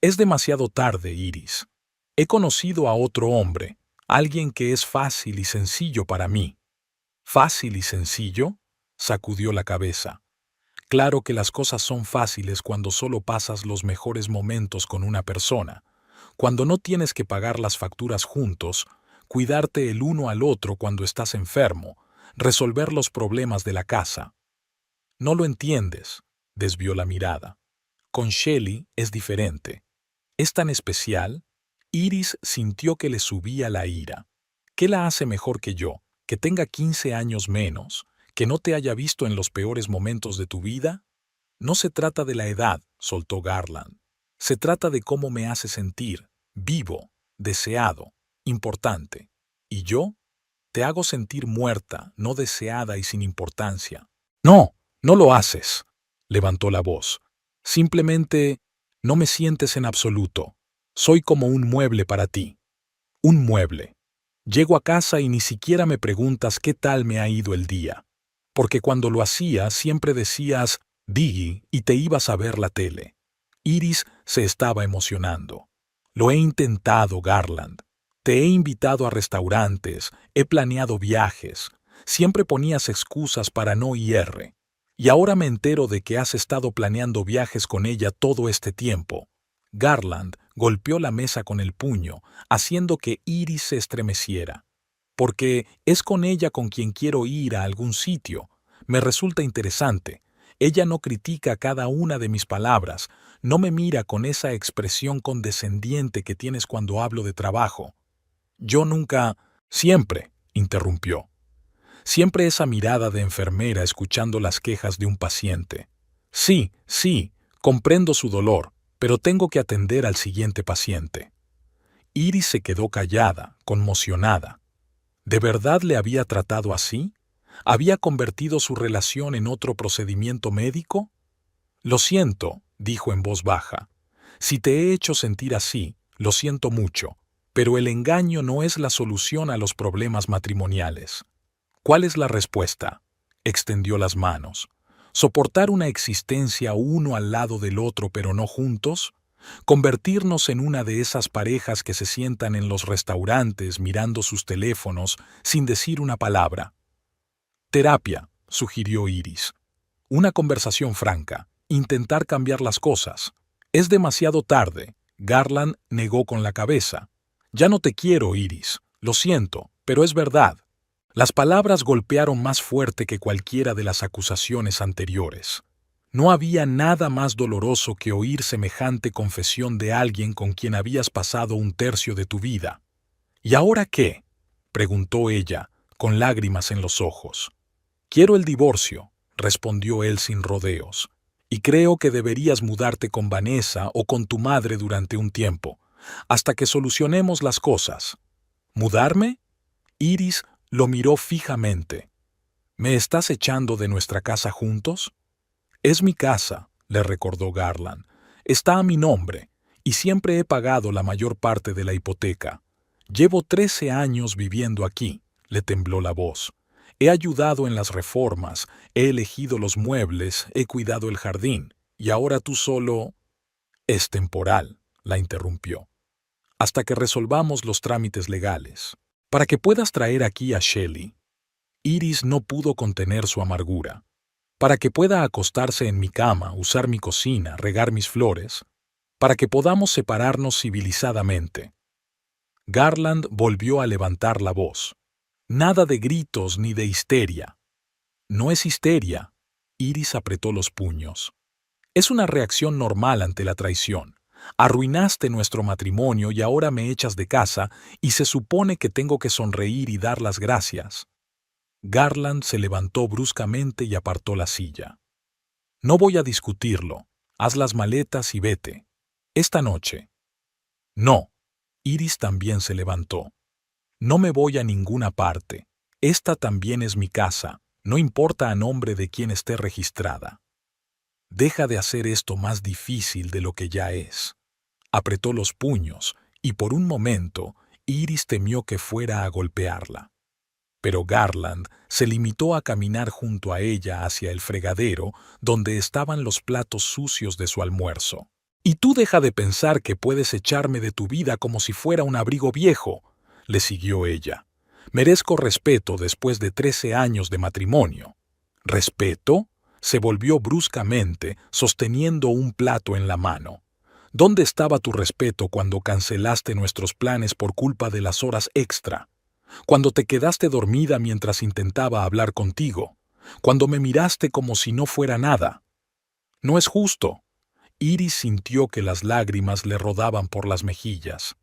Es demasiado tarde, Iris. He conocido a otro hombre, alguien que es fácil y sencillo para mí. ¿Fácil y sencillo? Sacudió la cabeza. Claro que las cosas son fáciles cuando solo pasas los mejores momentos con una persona, cuando no tienes que pagar las facturas juntos, cuidarte el uno al otro cuando estás enfermo, resolver los problemas de la casa. No lo entiendes, desvió la mirada. Con Shelley es diferente. ¿Es tan especial? Iris sintió que le subía la ira. ¿Qué la hace mejor que yo? ¿Que tenga 15 años menos? ¿Que no te haya visto en los peores momentos de tu vida? No se trata de la edad, soltó Garland. Se trata de cómo me hace sentir, vivo, deseado, importante. ¿Y yo? Te hago sentir muerta, no deseada y sin importancia. No, no lo haces, levantó la voz. Simplemente no me sientes en absoluto. Soy como un mueble para ti. Un mueble. Llego a casa y ni siquiera me preguntas qué tal me ha ido el día. Porque cuando lo hacía siempre decías Diggy y te ibas a ver la tele. Iris se estaba emocionando. Lo he intentado, Garland. Te he invitado a restaurantes, he planeado viajes. Siempre ponías excusas para no ir. Y ahora me entero de que has estado planeando viajes con ella todo este tiempo. Garland golpeó la mesa con el puño, haciendo que Iris se estremeciera. Porque es con ella con quien quiero ir a algún sitio. Me resulta interesante. Ella no critica cada una de mis palabras, no me mira con esa expresión condescendiente que tienes cuando hablo de trabajo. Yo nunca... Siempre, interrumpió. Siempre esa mirada de enfermera escuchando las quejas de un paciente. Sí, sí, comprendo su dolor, pero tengo que atender al siguiente paciente. Iris se quedó callada, conmocionada. ¿De verdad le había tratado así? ¿Había convertido su relación en otro procedimiento médico? Lo siento, dijo en voz baja. Si te he hecho sentir así, lo siento mucho, pero el engaño no es la solución a los problemas matrimoniales. ¿Cuál es la respuesta? Extendió las manos. ¿Soportar una existencia uno al lado del otro pero no juntos? ¿Convertirnos en una de esas parejas que se sientan en los restaurantes mirando sus teléfonos sin decir una palabra? Terapia, sugirió Iris. Una conversación franca, intentar cambiar las cosas. Es demasiado tarde, Garland negó con la cabeza. Ya no te quiero, Iris. Lo siento, pero es verdad. Las palabras golpearon más fuerte que cualquiera de las acusaciones anteriores. No había nada más doloroso que oír semejante confesión de alguien con quien habías pasado un tercio de tu vida. ¿Y ahora qué?, preguntó ella, con lágrimas en los ojos. Quiero el divorcio, respondió él sin rodeos, y creo que deberías mudarte con Vanessa o con tu madre durante un tiempo, hasta que solucionemos las cosas. ¿Mudarme? Iris lo miró fijamente. ¿Me estás echando de nuestra casa juntos? Es mi casa, le recordó Garland. Está a mi nombre, y siempre he pagado la mayor parte de la hipoteca. Llevo 13 años viviendo aquí, le tembló la voz. He ayudado en las reformas, he elegido los muebles, he cuidado el jardín, y ahora tú solo... Es temporal, la interrumpió. Hasta que resolvamos los trámites legales. Para que puedas traer aquí a Shelley. Iris no pudo contener su amargura. Para que pueda acostarse en mi cama, usar mi cocina, regar mis flores. Para que podamos separarnos civilizadamente. Garland volvió a levantar la voz. Nada de gritos ni de histeria. No es histeria. Iris apretó los puños. Es una reacción normal ante la traición. Arruinaste nuestro matrimonio y ahora me echas de casa y se supone que tengo que sonreír y dar las gracias. Garland se levantó bruscamente y apartó la silla. No voy a discutirlo. Haz las maletas y vete. Esta noche. No. Iris también se levantó. No me voy a ninguna parte. Esta también es mi casa, no importa a nombre de quién esté registrada. Deja de hacer esto más difícil de lo que ya es. Apretó los puños, y por un momento, Iris temió que fuera a golpearla. Pero Garland se limitó a caminar junto a ella hacia el fregadero donde estaban los platos sucios de su almuerzo. Y tú deja de pensar que puedes echarme de tu vida como si fuera un abrigo viejo, le siguió ella. Merezco respeto después de 13 años de matrimonio. ¿Respeto? Se volvió bruscamente, sosteniendo un plato en la mano. ¿Dónde estaba tu respeto cuando cancelaste nuestros planes por culpa de las horas extra? Cuando te quedaste dormida mientras intentaba hablar contigo. Cuando me miraste como si no fuera nada. No es justo. Iris sintió que las lágrimas le rodaban por las mejillas.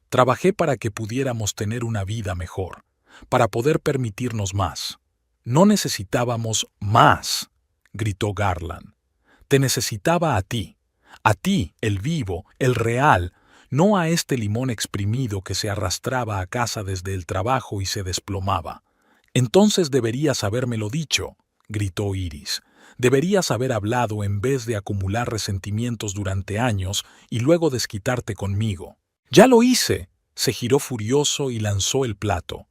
Trabajé para que pudiéramos tener una vida mejor, para poder permitirnos más. No necesitábamos más, gritó Garland. Te necesitaba a ti, el vivo, el real, no a este limón exprimido que se arrastraba a casa desde el trabajo y se desplomaba. Entonces deberías habérmelo dicho, gritó Iris. Deberías haber hablado en vez de acumular resentimientos durante años y luego desquitarte conmigo. ¡Ya lo hice! Se giró furioso y lanzó el plato.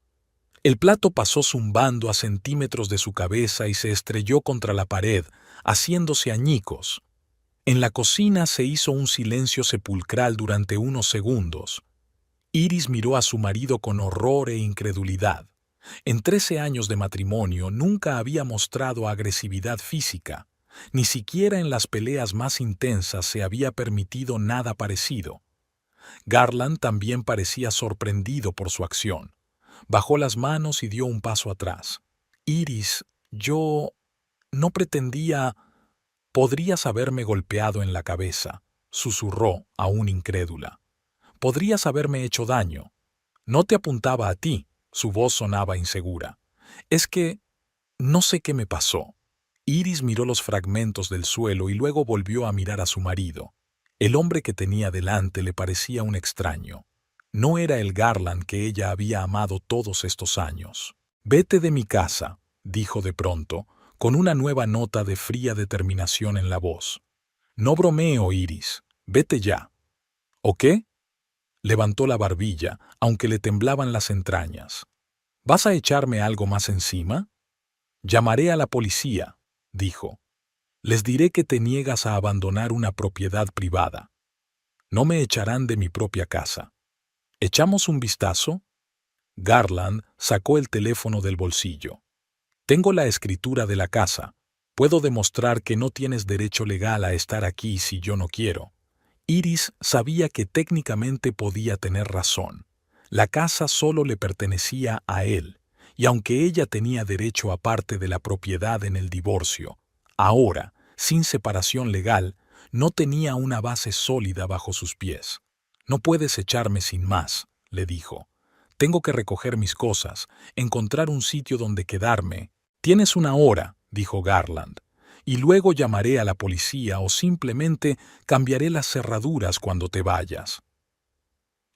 El plato pasó zumbando a centímetros de su cabeza y se estrelló contra la pared, haciéndose añicos. En la cocina se hizo un silencio sepulcral durante unos segundos. Iris miró a su marido con horror e incredulidad. En 13 años de matrimonio nunca había mostrado agresividad física. Ni siquiera en las peleas más intensas se había permitido nada parecido. Garland también parecía sorprendido por su acción. Bajó las manos y dio un paso atrás. Iris, yo no pretendía... Podrías haberme golpeado en la cabeza, susurró, aún incrédula. Podrías haberme hecho daño. No te apuntaba a ti. Su voz sonaba insegura. Es que no sé qué me pasó. Iris miró los fragmentos del suelo y luego volvió a mirar a su marido. El hombre que tenía delante le parecía un extraño. No era el Garland que ella había amado todos estos años. Vete de mi casa, dijo de pronto, con una nueva nota de fría determinación en la voz. No bromeo, Iris. Vete ya. ¿O qué? Levantó la barbilla, aunque le temblaban las entrañas. ¿Vas a echarme algo más encima? Llamaré a la policía, dijo. Les diré que te niegas a abandonar una propiedad privada. No me echarán de mi propia casa. ¿Echamos un vistazo? Garland sacó el teléfono del bolsillo. Tengo la escritura de la casa. Puedo demostrar que no tienes derecho legal a estar aquí si yo no quiero. Iris sabía que técnicamente podía tener razón. La casa solo le pertenecía a él, y aunque ella tenía derecho aparte de la propiedad en el divorcio, ahora, sin separación legal, no tenía una base sólida bajo sus pies. No puedes echarme sin más, le dijo. Tengo que recoger mis cosas, encontrar un sitio donde quedarme. Tienes una hora, dijo Garland, y luego llamaré a la policía o simplemente cambiaré las cerraduras cuando te vayas.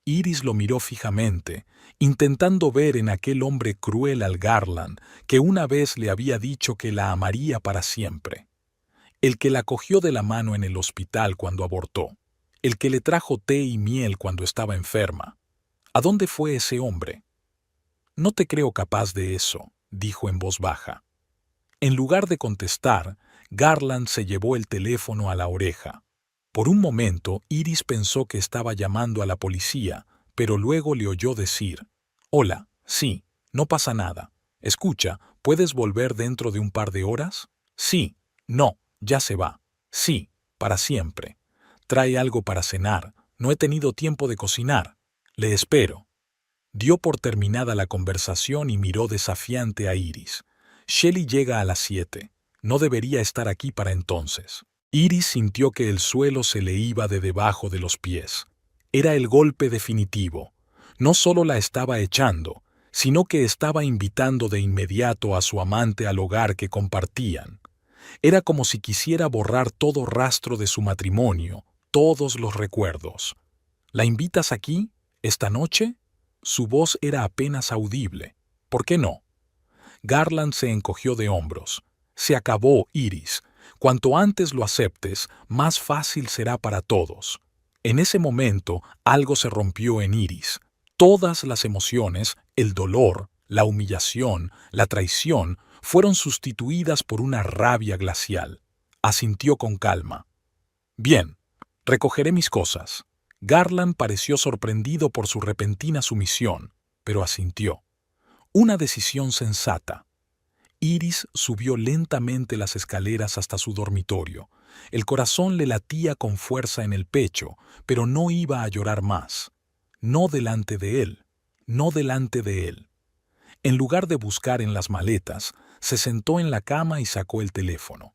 Iris lo miró fijamente, intentando ver en aquel hombre cruel al Garland que una vez le había dicho que la amaría para siempre. El que la cogió de la mano en el hospital cuando abortó. El que le trajo té y miel cuando estaba enferma. ¿A dónde fue ese hombre? No te creo capaz de eso, dijo en voz baja. En lugar de contestar, Garland se llevó el teléfono a la oreja. Por un momento, Iris pensó que estaba llamando a la policía, pero luego le oyó decir, «Hola, sí, no pasa nada. Escucha, ¿puedes volver dentro de un par de horas? Sí, no, ya se va. Sí, para siempre. Trae algo para cenar. No he tenido tiempo de cocinar. Le espero». Dio por terminada la conversación y miró desafiante a Iris. Shelley llega a las 7. No debería estar aquí para entonces. Iris sintió que el suelo se le iba de debajo de los pies. Era el golpe definitivo. No solo la estaba echando, sino que estaba invitando de inmediato a su amante al hogar que compartían. Era como si quisiera borrar todo rastro de su matrimonio, todos los recuerdos. ¿La invitas aquí? ¿Esta noche? Su voz era apenas audible. ¿Por qué no? Garland se encogió de hombros. Se acabó, Iris. Cuanto antes lo aceptes, más fácil será para todos. En ese momento, algo se rompió en Iris. Todas las emociones, el dolor, la humillación, la traición, fueron sustituidas por una rabia glacial. Asintió con calma. Bien, recogeré mis cosas. Garland pareció sorprendido por su repentina sumisión, pero asintió. Una decisión sensata. Iris subió lentamente las escaleras hasta su dormitorio. El corazón le latía con fuerza en el pecho, pero no iba a llorar más. No delante de él, no delante de él. En lugar de buscar en las maletas, se sentó en la cama y sacó el teléfono.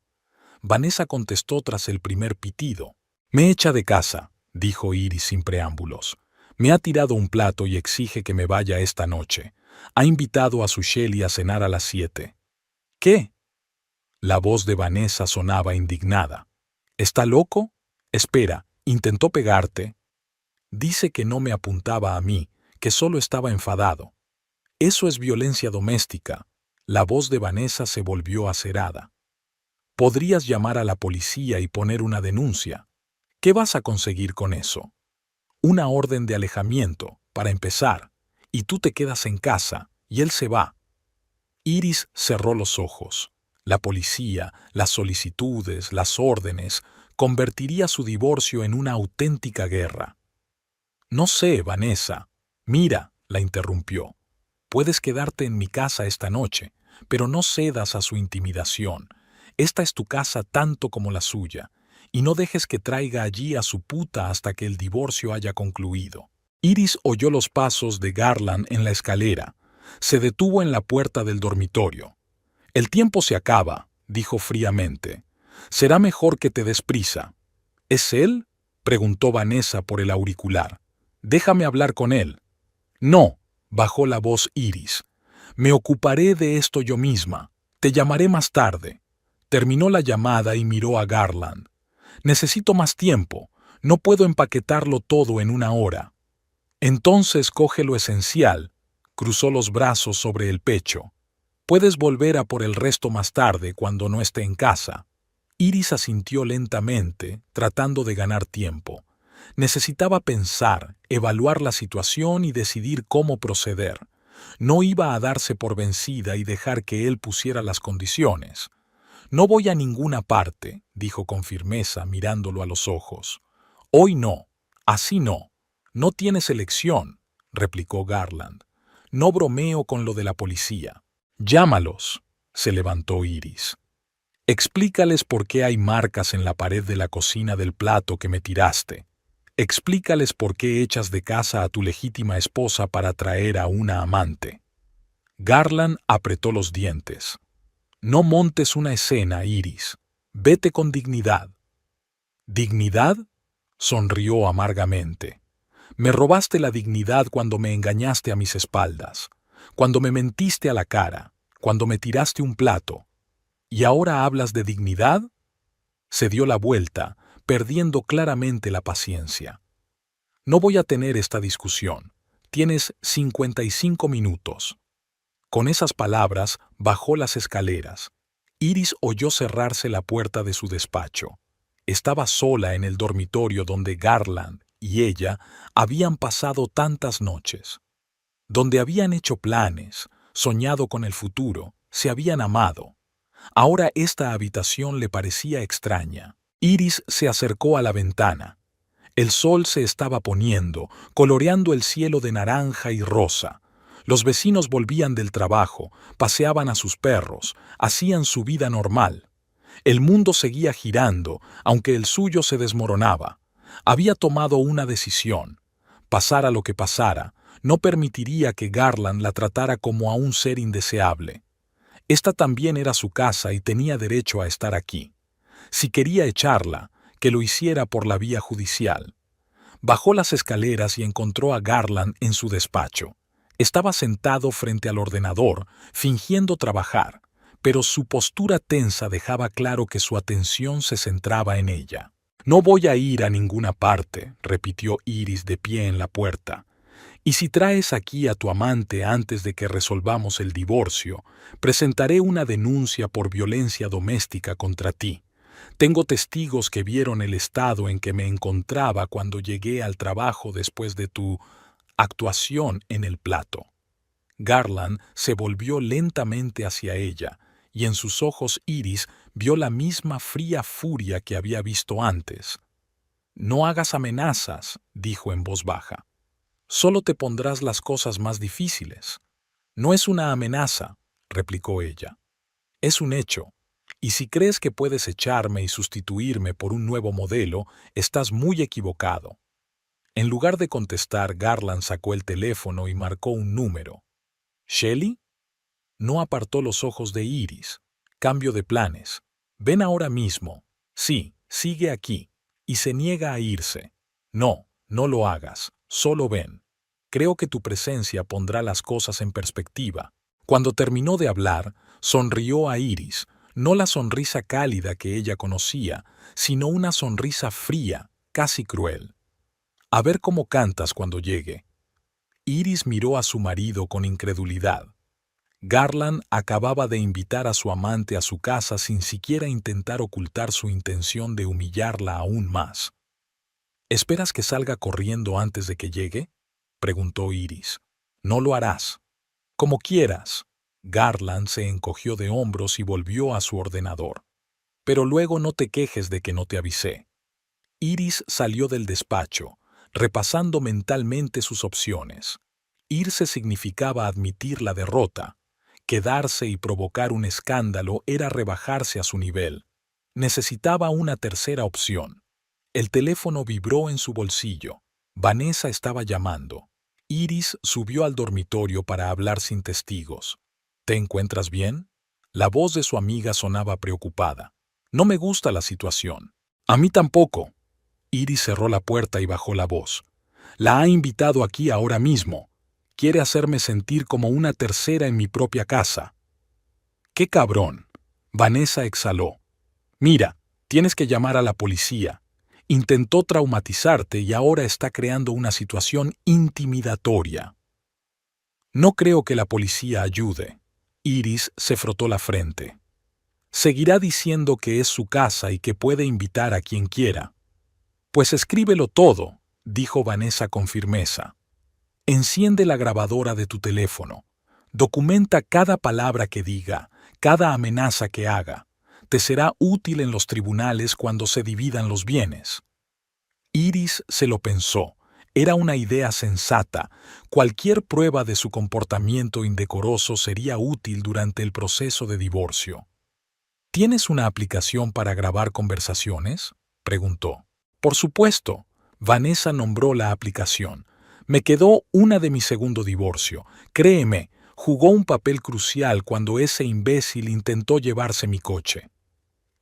Vanessa contestó tras el primer pitido. Me echa de casa, dijo Iris sin preámbulos. Me ha tirado un plato y exige que me vaya esta noche. Ha invitado a su Shelly a cenar a las 7. ¿Qué? La voz de Vanessa sonaba indignada. ¿Está loco? Espera, ¿intentó pegarte? Dice que no me apuntaba a mí, que solo estaba enfadado. Eso es violencia doméstica. La voz de Vanessa se volvió acerada. Podrías llamar a la policía y poner una denuncia. ¿Qué vas a conseguir con eso? Una orden de alejamiento, para empezar, y tú te quedas en casa, y él se va. Iris cerró los ojos. La policía, las solicitudes, las órdenes, convertiría su divorcio en una auténtica guerra. No sé, Vanessa. Mira, la interrumpió. Puedes quedarte en mi casa esta noche, pero no cedas a su intimidación. Esta es tu casa tanto como la suya, y no dejes que traiga allí a su puta hasta que el divorcio haya concluido. Iris oyó los pasos de Garland en la escalera. Se detuvo en la puerta del dormitorio. El tiempo se acaba, dijo fríamente. Será mejor que te des prisa. ¿Es él? Preguntó Vanessa por el auricular. Déjame hablar con él. No, bajó la voz Iris. Me ocuparé de esto yo misma. Te llamaré más tarde. Terminó la llamada y miró a Garland. Necesito más tiempo. No puedo empaquetarlo todo en una hora. Entonces coge lo esencial. Cruzó los brazos sobre el pecho. Puedes volver a por el resto más tarde cuando no esté en casa. Iris asintió lentamente, tratando de ganar tiempo. Necesitaba pensar, evaluar la situación y decidir cómo proceder. No iba a darse por vencida y dejar que él pusiera las condiciones. No voy a ninguna parte, dijo con firmeza, mirándolo a los ojos. Hoy no, así no. No tienes elección, replicó Garland. No bromeo con lo de la policía. Llámalos, se levantó Iris. Explícales por qué hay marcas en la pared de la cocina del plato que me tiraste. Explícales por qué echas de casa a tu legítima esposa para traer a una amante. Garland apretó los dientes. No montes una escena, Iris. Vete con dignidad. ¿Dignidad? Sonrió amargamente. Me robaste la dignidad cuando me engañaste a mis espaldas, cuando me mentiste a la cara, cuando me tiraste un plato. ¿Y ahora hablas de dignidad? Se dio la vuelta, perdiendo claramente la paciencia. No voy a tener esta discusión. Tienes 55 minutos. Con esas palabras bajó las escaleras. Iris oyó cerrarse la puerta de su despacho. Estaba sola en el dormitorio donde Garland y ella habían pasado tantas noches, donde habían hecho planes, soñado con el futuro, se habían amado. Ahora esta habitación le parecía extraña. Iris se acercó a la ventana. El sol se estaba poniendo, coloreando el cielo de naranja y rosa. Los vecinos volvían del trabajo, paseaban a sus perros, hacían su vida normal. El mundo seguía girando, aunque el suyo se desmoronaba. Había tomado una decisión. Pasara lo que pasara, no permitiría que Garland la tratara como a un ser indeseable. Esta también era su casa y tenía derecho a estar aquí. Si quería echarla, que lo hiciera por la vía judicial. Bajó las escaleras y encontró a Garland en su despacho. Estaba sentado frente al ordenador, fingiendo trabajar, pero su postura tensa dejaba claro que su atención se centraba en ella. No voy a ir a ninguna parte, repitió Iris de pie en la puerta. Y si traes aquí a tu amante antes de que resolvamos el divorcio, presentaré una denuncia por violencia doméstica contra ti. Tengo testigos que vieron el estado en que me encontraba cuando llegué al trabajo después de tu actuación en el plato. Garland se volvió lentamente hacia ella, y en sus ojos Iris vio la misma fría furia que había visto antes. No hagas amenazas, dijo en voz baja. Solo te pondrás las cosas más difíciles. No es una amenaza, replicó ella. Es un hecho. Y si crees que puedes echarme y sustituirme por un nuevo modelo, estás muy equivocado. En lugar de contestar, Garland sacó el teléfono y marcó un número. ¿Shelly? No apartó los ojos de Iris. Cambio de planes. Ven ahora mismo. Sí, sigue aquí. y se niega a irse. No, no lo hagas, solo ven. Creo que tu presencia pondrá las cosas en perspectiva. Cuando terminó de hablar, sonrió a Iris, no la sonrisa cálida que ella conocía, sino una sonrisa fría, casi cruel. A ver cómo cantas cuando llegue. Iris miró a su marido con incredulidad. Garland acababa de invitar a su amante a su casa sin siquiera intentar ocultar su intención de humillarla aún más. ¿Esperas que salga corriendo antes de que llegue?, preguntó Iris. No lo harás. Como quieras. Garland se encogió de hombros y volvió a su ordenador. Pero luego no te quejes de que no te avisé. Iris salió del despacho, repasando mentalmente sus opciones. Irse significaba admitir la derrota. Quedarse y provocar un escándalo era rebajarse a su nivel. Necesitaba una tercera opción. El teléfono vibró en su bolsillo. Vanessa estaba llamando. Iris subió al dormitorio para hablar sin testigos. ¿Te encuentras bien? La voz de su amiga sonaba preocupada. No me gusta la situación. A mí tampoco. Iris cerró la puerta y bajó la voz. La ha invitado aquí ahora mismo. Quiere hacerme sentir como una tercera en mi propia casa. ¡Qué cabrón! Vanessa exhaló. Mira, tienes que llamar a la policía. Intentó traumatizarte y ahora está creando una situación intimidatoria. No creo que la policía ayude. Iris se frotó la frente. Seguirá diciendo que es su casa y que puede invitar a quien quiera. Pues escríbelo todo, dijo Vanessa con firmeza. Enciende la grabadora de tu teléfono. Documenta cada palabra que diga, cada amenaza que haga. Te será útil en los tribunales cuando se dividan los bienes. Iris se lo pensó. Era una idea sensata. Cualquier prueba de su comportamiento indecoroso sería útil durante el proceso de divorcio. ¿Tienes una aplicación para grabar conversaciones?, preguntó. Por supuesto. Vanessa nombró la aplicación. Me quedó una de mi segundo divorcio. Créeme, jugó un papel crucial cuando ese imbécil intentó llevarse mi coche.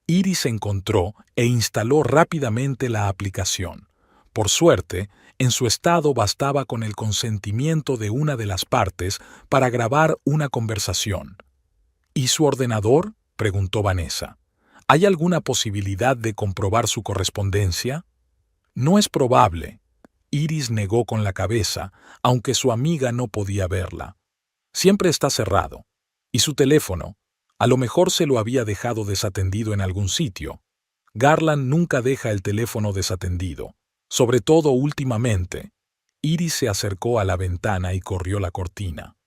Iris encontró e instaló rápidamente la aplicación. Por suerte, en su estado bastaba con el consentimiento de una de las partes para grabar una conversación. ¿Y su ordenador?, preguntó Vanessa. ¿Hay alguna posibilidad de comprobar su correspondencia? No es probable. Iris negó con la cabeza, aunque su amiga no podía verla. Siempre está cerrado. ¿Y su teléfono? A lo mejor se lo había dejado desatendido en algún sitio. Garland nunca deja el teléfono desatendido, sobre todo últimamente. Iris se acercó a la ventana y corrió la cortina.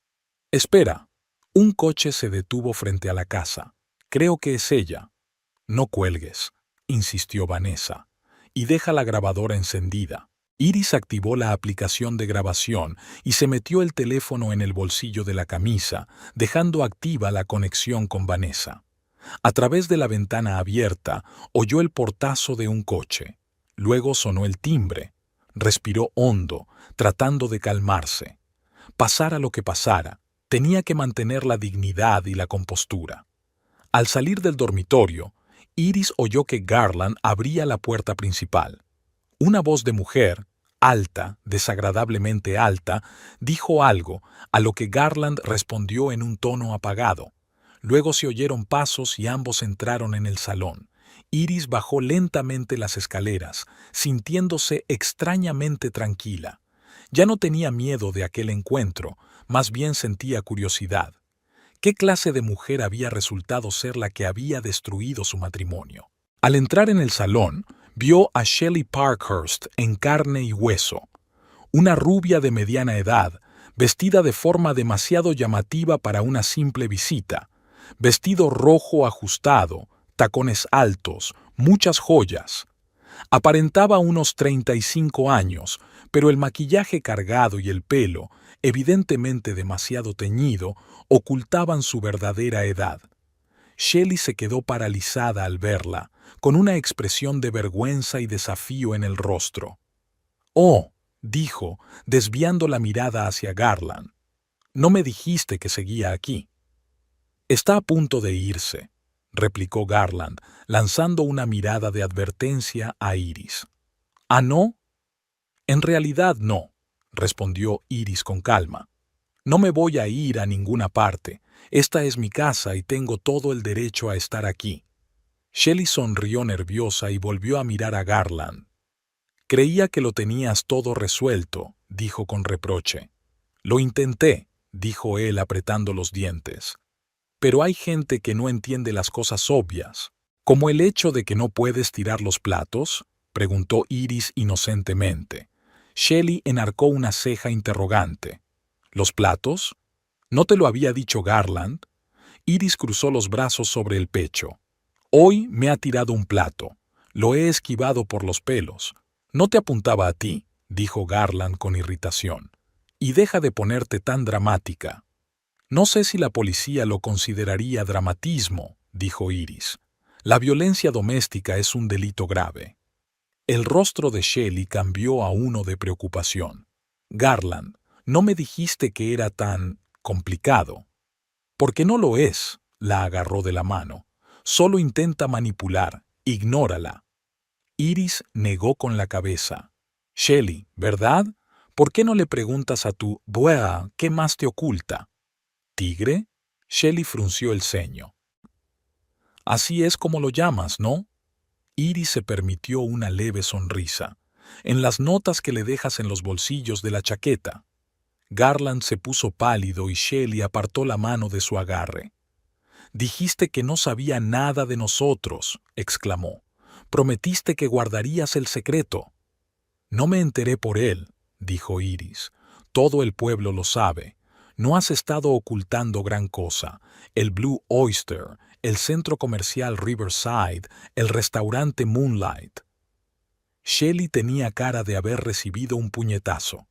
Espera. Un coche se detuvo frente a la casa. Creo que es ella. No cuelgues, insistió Vanessa, y deja la grabadora encendida. Iris activó la aplicación de grabación y se metió el teléfono en el bolsillo de la camisa, dejando activa la conexión con Vanessa. A través de la ventana abierta, oyó el portazo de un coche. Luego sonó el timbre. Respiró hondo, tratando de calmarse. Pasara lo que pasara, tenía que mantener la dignidad y la compostura. Al salir del dormitorio, Iris oyó que Garland abría la puerta principal. Una voz de mujer, alta, desagradablemente alta, dijo algo, a lo que Garland respondió en un tono apagado. Luego se oyeron pasos y ambos entraron en el salón. Iris bajó lentamente las escaleras, sintiéndose extrañamente tranquila. Ya no tenía miedo de aquel encuentro, más bien sentía curiosidad. ¿Qué clase de mujer había resultado ser la que había destruido su matrimonio? Al entrar en el salón, vio a Shelley Parkhurst en carne y hueso. Una rubia de mediana edad, vestida de forma demasiado llamativa para una simple visita. Vestido rojo ajustado, tacones altos, muchas joyas. Aparentaba unos 35 años, pero el maquillaje cargado y el pelo, evidentemente demasiado teñido, ocultaban su verdadera edad. Shelley se quedó paralizada al verla, con una expresión de vergüenza y desafío en el rostro. «Oh», dijo, desviando la mirada hacia Garland. «No me dijiste que seguía aquí». «Está a punto de irse». replicó Garland, lanzando una mirada de advertencia a Iris. ¿Ah, no? En realidad no, respondió Iris con calma. No me voy a ir a ninguna parte. Esta es mi casa y tengo todo el derecho a estar aquí. Shelley sonrió nerviosa y volvió a mirar a Garland. Creía que lo tenías todo resuelto, dijo con reproche. Lo intenté, dijo él apretando los dientes. Pero hay gente que no entiende las cosas obvias. ¿Como el hecho de que no puedes tirar los platos?, preguntó Iris inocentemente. Shelley enarcó una ceja interrogante. ¿Los platos? ¿No te lo había dicho Garland? Iris cruzó los brazos sobre el pecho. Hoy me ha tirado un plato. Lo he esquivado por los pelos. No te apuntaba a ti, dijo Garland con irritación. Y deja de ponerte tan dramática. No sé si la policía lo consideraría dramatismo, dijo Iris. La violencia doméstica es un delito grave. El rostro de Shelley cambió a uno de preocupación. Garland, no me dijiste que era tan complicado. Porque no lo es, la agarró de la mano. Solo intenta manipular, ignórala. Iris negó con la cabeza. Shelley, ¿verdad? ¿Por qué no le preguntas a tu buea qué más te oculta? ¿Tigre? Shelley frunció el ceño. Así es como lo llamas, ¿no? Iris se permitió una leve sonrisa. En las notas que le dejas en los bolsillos de la chaqueta. Garland se puso pálido y Shelley apartó la mano de su agarre. Dijiste que no sabía nada de nosotros, exclamó. Prometiste que guardarías el secreto. No me enteré por él, dijo Iris. Todo el pueblo lo sabe. No has estado ocultando gran cosa. El Blue Oyster, el centro comercial Riverside, el restaurante Moonlight. Shelley tenía cara de haber recibido un puñetazo.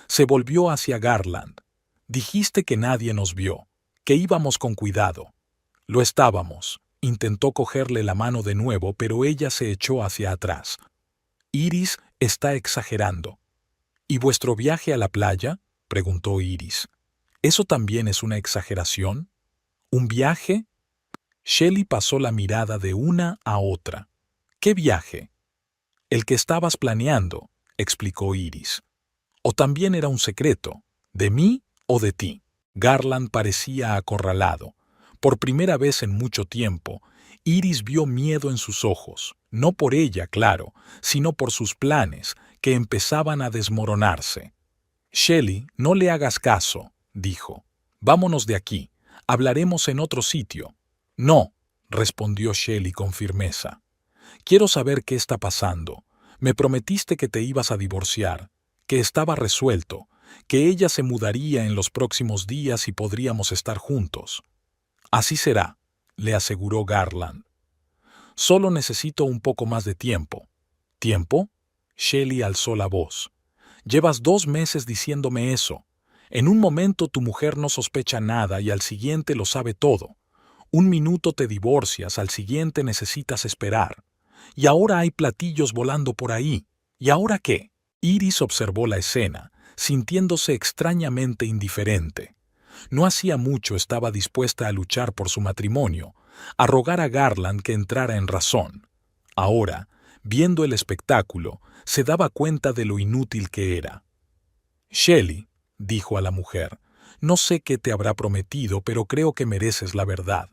Se volvió hacia Garland. Dijiste que nadie nos vio, que íbamos con cuidado. Lo estábamos. Intentó cogerle la mano de nuevo, pero ella se echó hacia atrás. Iris está exagerando. ¿Y vuestro viaje a la playa?, preguntó Iris. ¿Eso también es una exageración? ¿Un viaje? Shelley pasó la mirada de una a otra. ¿Qué viaje? El que estabas planeando, explicó Iris. ¿O también era un secreto? ¿De mí o de ti? Garland parecía acorralado. Por primera vez en mucho tiempo, Iris vio miedo en sus ojos, no por ella, claro, sino por sus planes, que empezaban a desmoronarse. Shelley, no le hagas caso, dijo. Vámonos de aquí. Hablaremos en otro sitio. No, respondió Shelley con firmeza. Quiero saber qué está pasando. Me prometiste que te ibas a divorciar, que estaba resuelto, que ella se mudaría en los próximos días y podríamos estar juntos. Así será, le aseguró Garland. Solo necesito un poco más de tiempo. ¿Tiempo? Shelley alzó la voz. Llevas 2 meses diciéndome eso. En un momento tu mujer no sospecha nada y al siguiente lo sabe todo. Un minuto te divorcias, al siguiente necesitas esperar. Y ahora hay platillos volando por ahí. ¿Y ahora qué? Iris observó la escena, sintiéndose extrañamente indiferente. No hacía mucho estaba dispuesta a luchar por su matrimonio, a rogar a Garland que entrara en razón. Ahora, viendo el espectáculo, se daba cuenta de lo inútil que era. Shelley, dijo a la mujer, no sé qué te habrá prometido, pero creo que mereces la verdad.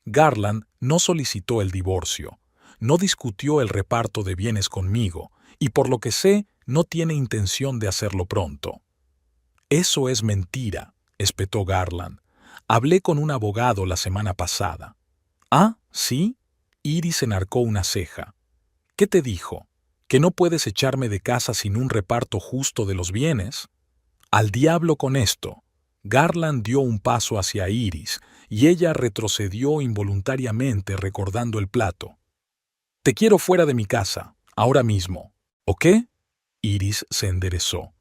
Garland no solicitó el divorcio, no discutió el reparto de bienes conmigo, y por lo que sé, no tiene intención de hacerlo pronto. Eso es mentira, espetó Garland. Hablé con un abogado la semana pasada. ¿Ah, sí? Iris enarcó una ceja. ¿Qué te dijo? ¿Que no puedes echarme de casa sin un reparto justo de los bienes? Al diablo con esto. Garland dio un paso hacia Iris, y ella retrocedió involuntariamente recordando el plato. Te quiero fuera de mi casa, ahora mismo. ¿O qué? Iris se enderezó.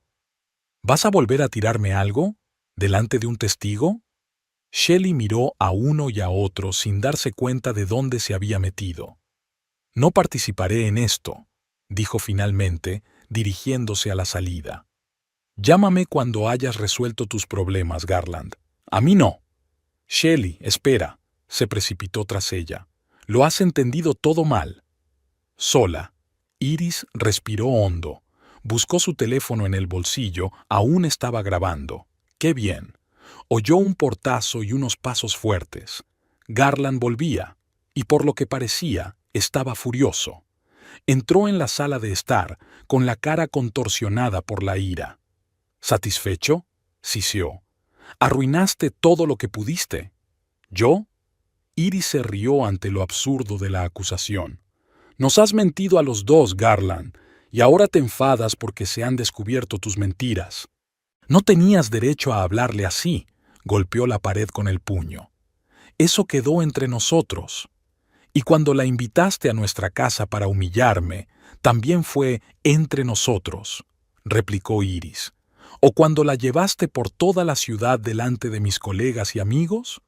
¿Vas a volver a tirarme algo? ¿Delante de un testigo? Shelley miró a uno y a otro sin darse cuenta de dónde se había metido. No participaré en esto, dijo finalmente, dirigiéndose a la salida. Llámame cuando hayas resuelto tus problemas, Garland. A mí no. Shelley, espera. Se precipitó tras ella. Lo has entendido todo mal. Sola. Iris respiró hondo. Buscó su teléfono en el bolsillo, aún estaba grabando. ¡Qué bien! Oyó un portazo y unos pasos fuertes. Garland volvía, y por lo que parecía, estaba furioso. Entró en la sala de estar, con la cara contorsionada por la ira. ¿Satisfecho? Siseó. Arruinaste todo lo que pudiste. ¿Yo? Iris se rió ante lo absurdo de la acusación. Nos has mentido a los dos, Garland, y ahora te enfadas porque se han descubierto tus mentiras. No tenías derecho a hablarle así, golpeó la pared con el puño. Eso quedó entre nosotros. Y cuando la invitaste a nuestra casa para humillarme, también fue entre nosotros, replicó Iris. ¿O cuando la llevaste por toda la ciudad delante de mis colegas y amigos?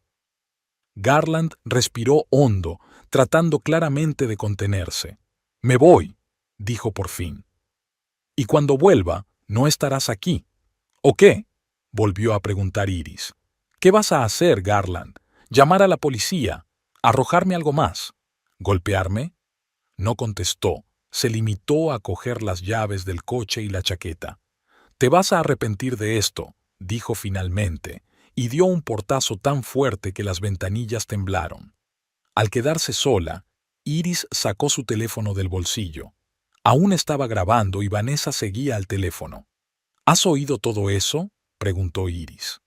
Garland respiró hondo, tratando claramente de contenerse. Me voy, dijo por fin. Y cuando vuelva, no estarás aquí. ¿O qué? Volvió a preguntar Iris. ¿Qué vas a hacer, Garland? ¿Llamar a la policía? ¿Arrojarme algo más? ¿Golpearme? No contestó. Se limitó a coger las llaves del coche y la chaqueta. Te vas a arrepentir de esto, dijo finalmente, y dio un portazo tan fuerte que las ventanillas temblaron. Al quedarse sola, Iris sacó su teléfono del bolsillo. Aún estaba grabando y Vanessa seguía al teléfono. ¿Has oído todo eso?, preguntó Iris.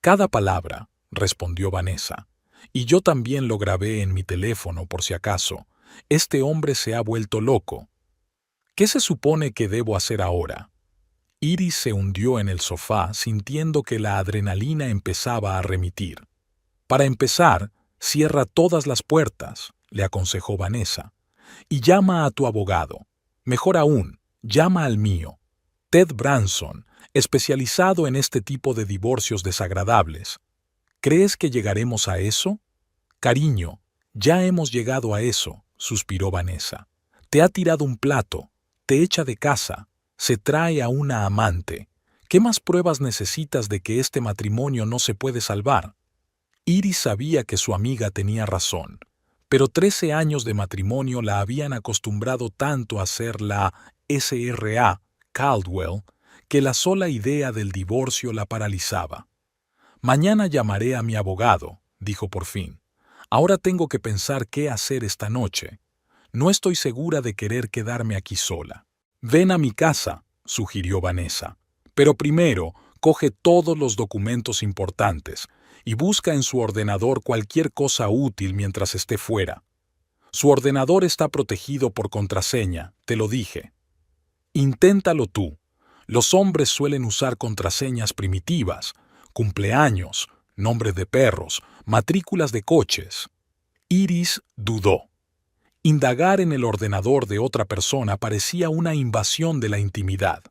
Cada palabra, respondió Vanessa. Y yo también lo grabé en mi teléfono por si acaso. Este hombre se ha vuelto loco. ¿Qué se supone que debo hacer ahora? Iris se hundió en el sofá sintiendo que la adrenalina empezaba a remitir. Para empezar, cierra todas las puertas, le aconsejó Vanessa, y llama a tu abogado. Mejor aún, llama al mío, Ted Branson, especializado en este tipo de divorcios desagradables. ¿Crees que llegaremos a eso? Cariño, ya hemos llegado a eso, suspiró Vanessa. Te ha tirado un plato, te echa de casa, se trae a una amante. ¿Qué más pruebas necesitas de que este matrimonio no se puede salvar? Iris sabía que su amiga tenía razón, pero 13 años de matrimonio la habían acostumbrado tanto a ser la SRA Caldwell que la sola idea del divorcio la paralizaba. Mañana llamaré a mi abogado, dijo por fin. Ahora tengo que pensar qué hacer esta noche. No estoy segura de querer quedarme aquí sola. Ven a mi casa, sugirió Vanessa. Pero primero, coge todos los documentos importantes y busca en su ordenador cualquier cosa útil mientras esté fuera. Su ordenador está protegido por contraseña, te lo dije. Inténtalo tú. Los hombres suelen usar contraseñas primitivas, cumpleaños, nombres de perros, matrículas de coches. Iris dudó. Indagar en el ordenador de otra persona parecía una invasión de la intimidad.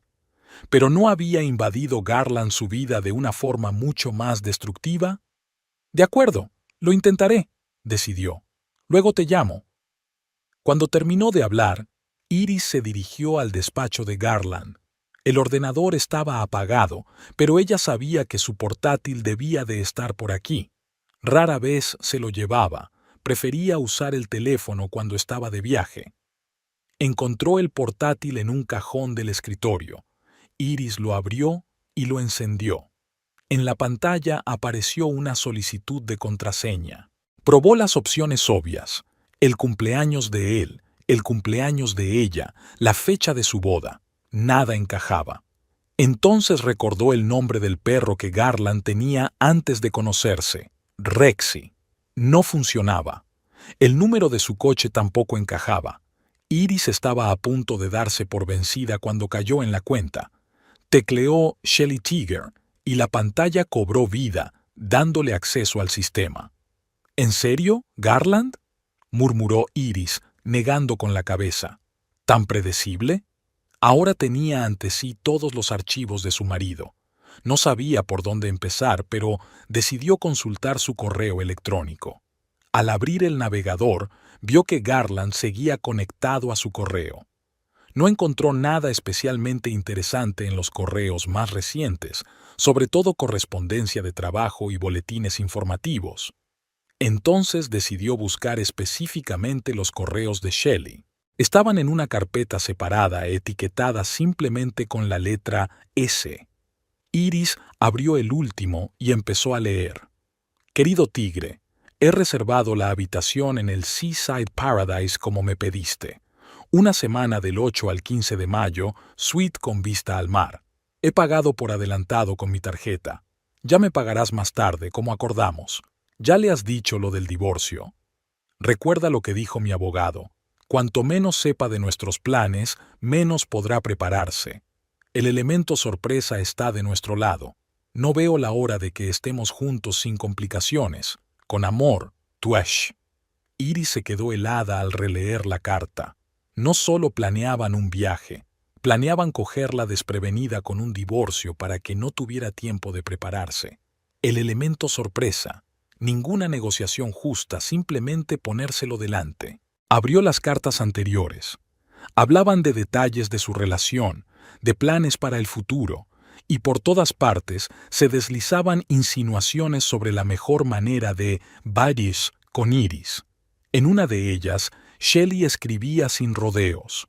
¿Pero no había invadido Garland su vida de una forma mucho más destructiva? De acuerdo, lo intentaré, decidió. Luego te llamo. Cuando terminó de hablar, Iris se dirigió al despacho de Garland. El ordenador estaba apagado, pero ella sabía que su portátil debía de estar por aquí. Rara vez se lo llevaba. Prefería usar el teléfono cuando estaba de viaje. Encontró el portátil en un cajón del escritorio. Iris lo abrió y lo encendió. En la pantalla apareció una solicitud de contraseña. Probó las opciones obvias: el cumpleaños de él, el cumpleaños de ella, la fecha de su boda. Nada encajaba. Entonces recordó el nombre del perro que Garland tenía antes de conocerse: Rexy. No funcionaba. El número de su coche tampoco encajaba. Iris estaba a punto de darse por vencida cuando cayó en la cuenta. Tecleó Shelly Tiger y la pantalla cobró vida, dándole acceso al sistema. ¿En serio, Garland?, murmuró Iris, negando con la cabeza. ¿Tan predecible? Ahora tenía ante sí todos los archivos de su marido. No sabía por dónde empezar, pero decidió consultar su correo electrónico. Al abrir el navegador, vio que Garland seguía conectado a su correo. No encontró nada especialmente interesante en los correos más recientes, sobre todo correspondencia de trabajo y boletines informativos. Entonces decidió buscar específicamente los correos de Shelley. Estaban en una carpeta separada etiquetada simplemente con la letra S. Iris abrió el último y empezó a leer. Querido tigre, he reservado la habitación en el Seaside Paradise como me pediste. Una semana del 8 al 15 de mayo, suite con vista al mar. He pagado por adelantado con mi tarjeta. Ya me pagarás más tarde, como acordamos. Ya le has dicho lo del divorcio. Recuerda lo que dijo mi abogado. Cuanto menos sepa de nuestros planes, menos podrá prepararse. El elemento sorpresa está de nuestro lado. No veo la hora de que estemos juntos sin complicaciones. Con amor, Tuesh. Iris se quedó helada al releer la carta. No solo planeaban un viaje, planeaban cogerla desprevenida con un divorcio para que no tuviera tiempo de prepararse. El elemento sorpresa. Ninguna negociación justa, simplemente ponérselo delante. Abrió las cartas anteriores. Hablaban de detalles de su relación, de planes para el futuro, y por todas partes se deslizaban insinuaciones sobre la mejor manera de buddies con Iris. En una de ellas, Shelley escribía sin rodeos.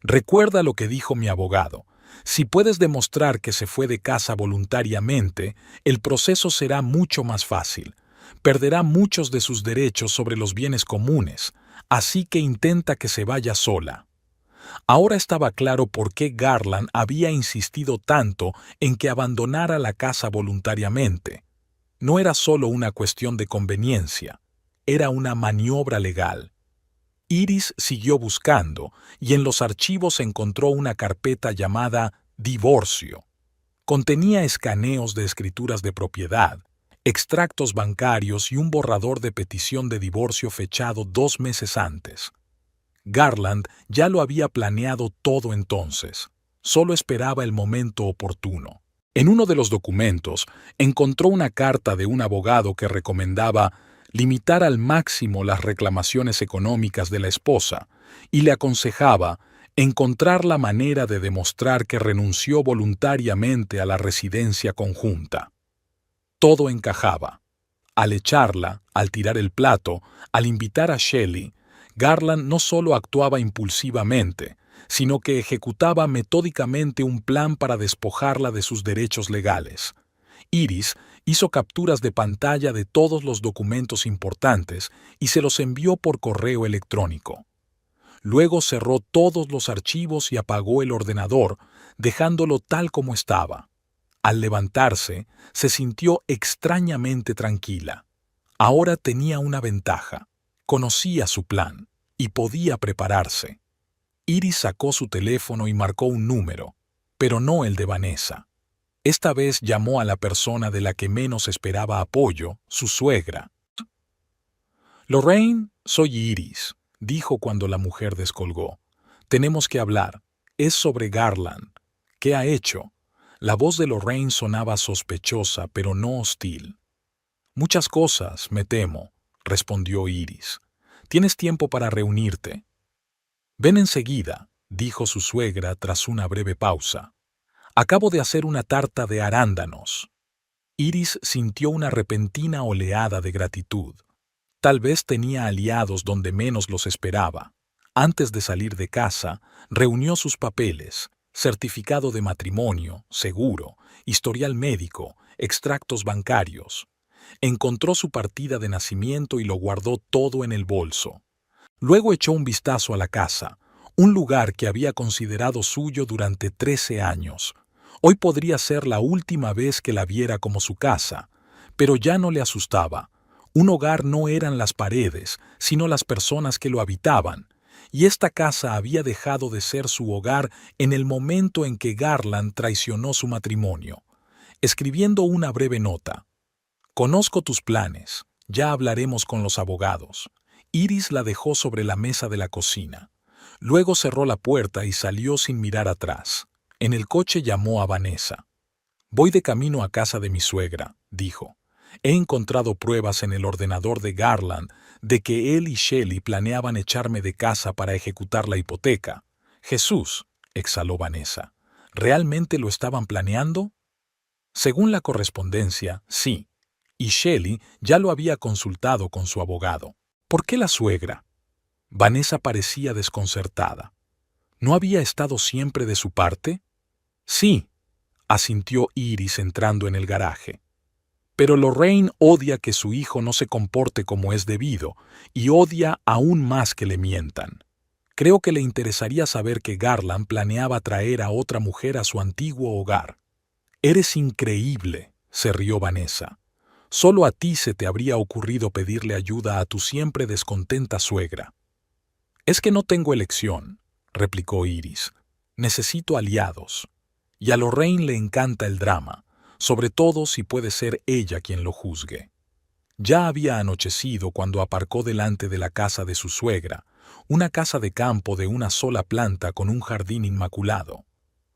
Recuerda lo que dijo mi abogado. Si puedes demostrar que se fue de casa voluntariamente, el proceso será mucho más fácil. Perderá muchos de sus derechos sobre los bienes comunes, así que intenta que se vaya sola. Ahora estaba claro por qué Garland había insistido tanto en que abandonara la casa voluntariamente. No era solo una cuestión de conveniencia, era una maniobra legal. Iris siguió buscando y en los archivos encontró una carpeta llamada Divorcio. Contenía escaneos de escrituras de propiedad, extractos bancarios y un borrador de petición de divorcio fechado 2 meses antes. Garland ya lo había planeado todo entonces. Solo esperaba el momento oportuno. En uno de los documentos encontró una carta de un abogado que recomendaba limitar al máximo las reclamaciones económicas de la esposa y le aconsejaba encontrar la manera de demostrar que renunció voluntariamente a la residencia conjunta. Todo encajaba. Al echarla, al tirar el plato, al invitar a Shelley, Garland no solo actuaba impulsivamente, sino que ejecutaba metódicamente un plan para despojarla de sus derechos legales. Iris hizo capturas de pantalla de todos los documentos importantes y se los envió por correo electrónico. Luego cerró todos los archivos y apagó el ordenador, dejándolo tal como estaba. Al levantarse, se sintió extrañamente tranquila. Ahora tenía una ventaja. Conocía su plan y podía prepararse. Iris sacó su teléfono y marcó un número, pero no el de Vanessa. Esta vez llamó a la persona de la que menos esperaba apoyo, su suegra. «Lorraine, soy Iris», dijo cuando la mujer descolgó. «Tenemos que hablar. Es sobre Garland. ¿Qué ha hecho?» La voz de Lorraine sonaba sospechosa, pero no hostil. «Muchas cosas, me temo», respondió Iris. «¿Tienes tiempo para reunirte?» «Ven enseguida», dijo su suegra tras una breve pausa. «Acabo de hacer una tarta de arándanos». Iris sintió una repentina oleada de gratitud. Tal vez tenía aliados donde menos los esperaba. Antes de salir de casa, reunió sus papeles, certificado de matrimonio, seguro, historial médico, extractos bancarios. Encontró su partida de nacimiento y lo guardó todo en el bolso. Luego echó un vistazo a la casa, un lugar que había considerado suyo durante 13 años. Hoy podría ser la última vez que la viera como su casa, pero ya no le asustaba. Un hogar no eran las paredes, sino las personas que lo habitaban, y esta casa había dejado de ser su hogar en el momento en que Garland traicionó su matrimonio. Escribiendo una breve nota. «Conozco tus planes, ya hablaremos con los abogados». Iris la dejó sobre la mesa de la cocina. Luego cerró la puerta y salió sin mirar atrás. En el coche llamó a Vanessa. «Voy de camino a casa de mi suegra», dijo. «He encontrado pruebas en el ordenador de Garland de que él y Shelley planeaban echarme de casa para ejecutar la hipoteca». «Jesús», exhaló Vanessa. «¿Realmente lo estaban planeando?» Según la correspondencia, sí. y Shelley ya lo había consultado con su abogado. ¿Por qué la suegra? Vanessa parecía desconcertada. ¿No había estado siempre de su parte? Sí, asintió Iris entrando en el garaje. Pero Lorraine odia que su hijo no se comporte como es debido y odia aún más que le mientan. Creo que le interesaría saber que Garland planeaba traer a otra mujer a su antiguo hogar. Eres increíble, se rió Vanessa. Solo a ti se te habría ocurrido pedirle ayuda a tu siempre descontenta suegra. Es que no tengo elección, replicó Iris. Necesito aliados. Y a Lorraine le encanta el drama, sobre todo si puede ser ella quien lo juzgue. Ya había anochecido cuando aparcó delante de la casa de su suegra, una casa de campo de una sola planta con un jardín inmaculado.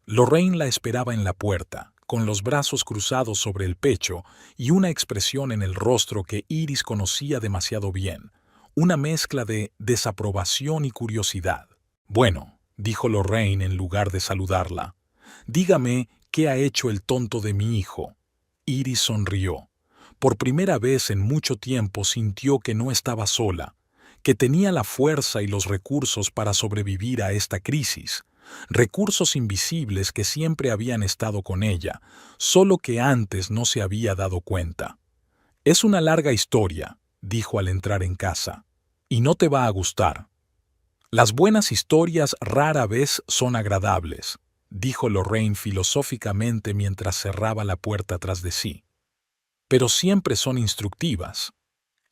Lorraine la esperaba en la puerta, con los brazos cruzados sobre el pecho y una expresión en el rostro que Iris conocía demasiado bien, una mezcla de desaprobación y curiosidad. Bueno, dijo Lorraine en lugar de saludarla, dígame qué ha hecho el tonto de mi hijo. Iris sonrió. Por primera vez en mucho tiempo sintió que no estaba sola, que tenía la fuerza y los recursos para sobrevivir a esta crisis, recursos invisibles que siempre habían estado con ella, solo que antes no se había dado cuenta. Es una larga historia, dijo al entrar en casa, y no te va a gustar. Las buenas historias rara vez son agradables, dijo Lorraine filosóficamente mientras cerraba la puerta tras de sí. Pero siempre son instructivas.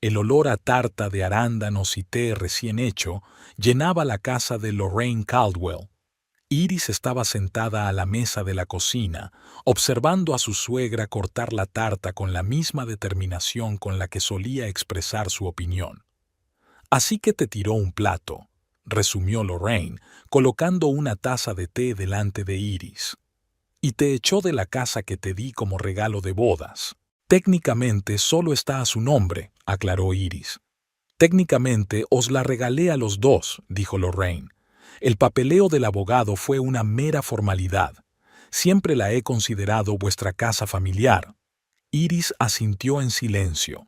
El olor a tarta de arándanos y té recién hecho llenaba la casa de Lorraine Caldwell. Iris estaba sentada a la mesa de la cocina, observando a su suegra cortar la tarta con la misma determinación con la que solía expresar su opinión. Así que te tiró un plato, resumió Lorraine, colocando una taza de té delante de Iris. Y te echó de la casa que te di como regalo de bodas. Técnicamente solo está a su nombre, aclaró Iris. Técnicamente os la regalé a los dos, dijo Lorraine. El papeleo del abogado fue una mera formalidad. Siempre la he considerado vuestra casa familiar. Iris asintió en silencio.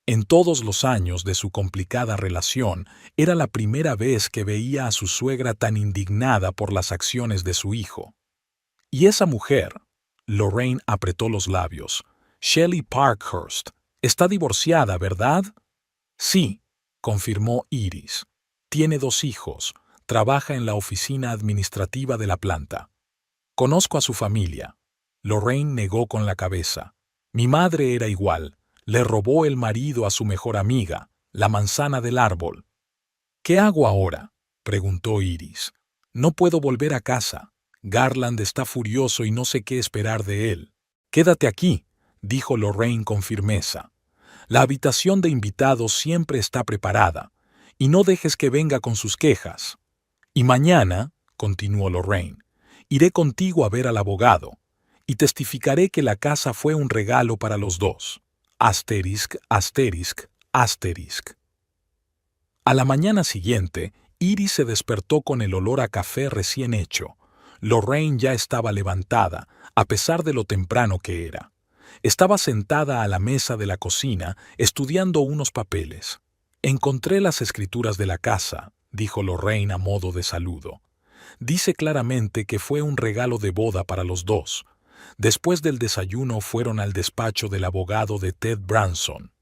En todos los años de su complicada relación, era la primera vez que veía a su suegra tan indignada por las acciones de su hijo. Y esa mujer, Lorraine apretó los labios, Shelley Parkhurst, está divorciada, ¿verdad? Sí, confirmó Iris. Tiene 2 hijos. Trabaja en la oficina administrativa de la planta. Conozco a su familia. Lorraine negó con la cabeza. Mi madre era igual. Le robó el marido a su mejor amiga, la manzana del árbol. ¿Qué hago ahora?, preguntó Iris. No puedo volver a casa. Garland está furioso y no sé qué esperar de él. Quédate aquí, dijo Lorraine con firmeza. La habitación de invitados siempre está preparada, y no dejes que venga con sus quejas. Y mañana, continuó Lorraine, iré contigo a ver al abogado, y testificaré que la casa fue un regalo para los dos. Asterisk, asterisk, asterisk. A la mañana siguiente, Iris se despertó con el olor a café recién hecho. Lorraine ya estaba levantada, a pesar de lo temprano que era. Estaba sentada a la mesa de la cocina, estudiando unos papeles. Encontré las escrituras de la casa, dijo Lorraine a modo de saludo. Dice claramente que fue un regalo de boda para los dos. Después del desayuno fueron al despacho del abogado de Ted Branson.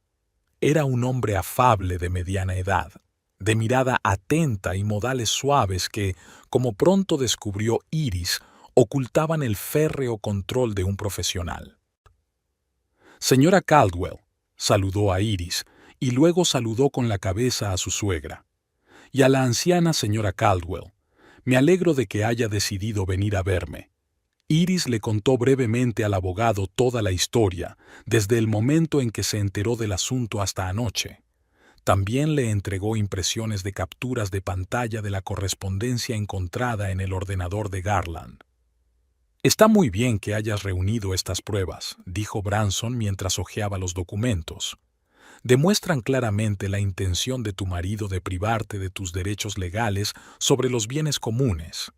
Era un hombre afable de mediana edad, de mirada atenta y modales suaves que, como pronto descubrió Iris, ocultaban el férreo control de un profesional. Señora Caldwell, saludó a Iris, y luego saludó con la cabeza a su suegra. Y a la anciana señora Caldwell, me alegro de que haya decidido venir a verme. Iris le contó brevemente al abogado toda la historia, desde el momento en que se enteró del asunto hasta anoche. También le entregó impresiones de capturas de pantalla de la correspondencia encontrada en el ordenador de Garland. Está muy bien que hayas reunido estas pruebas, dijo Branson mientras hojeaba los documentos. Demuestran claramente la intención de tu marido de privarte de tus derechos legales sobre los bienes comunes.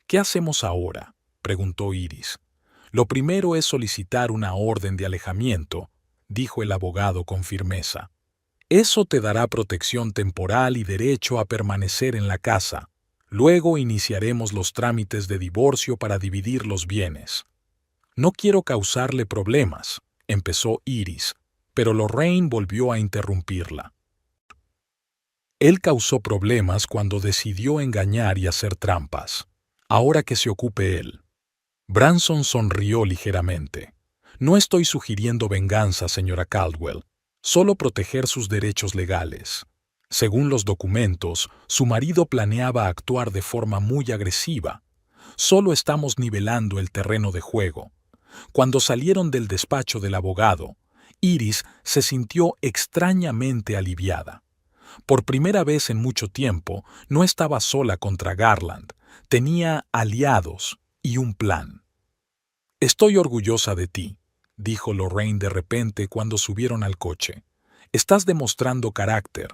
¿Qué hacemos ahora?, preguntó Iris. Lo primero es solicitar una orden de alejamiento. dijo el abogado con firmeza. Eso te dará protección temporal y derecho a permanecer en la casa. Luego iniciaremos los trámites de divorcio para dividir los bienes. No quiero causarle problemas, empezó Iris, pero Lorraine volvió a interrumpirla. Él causó problemas cuando decidió engañar y hacer trampas. Ahora que se ocupe él. Branson sonrió ligeramente. No estoy sugiriendo venganza, señora Caldwell, solo proteger sus derechos legales. Según los documentos, su marido planeaba actuar de forma muy agresiva. Solo estamos nivelando el terreno de juego. Cuando salieron del despacho del abogado, Iris se sintió extrañamente aliviada. Por primera vez en mucho tiempo, no estaba sola contra Garland, tenía aliados y un plan. «Estoy orgullosa de ti», dijo Lorraine de repente cuando subieron al coche. «Estás demostrando carácter».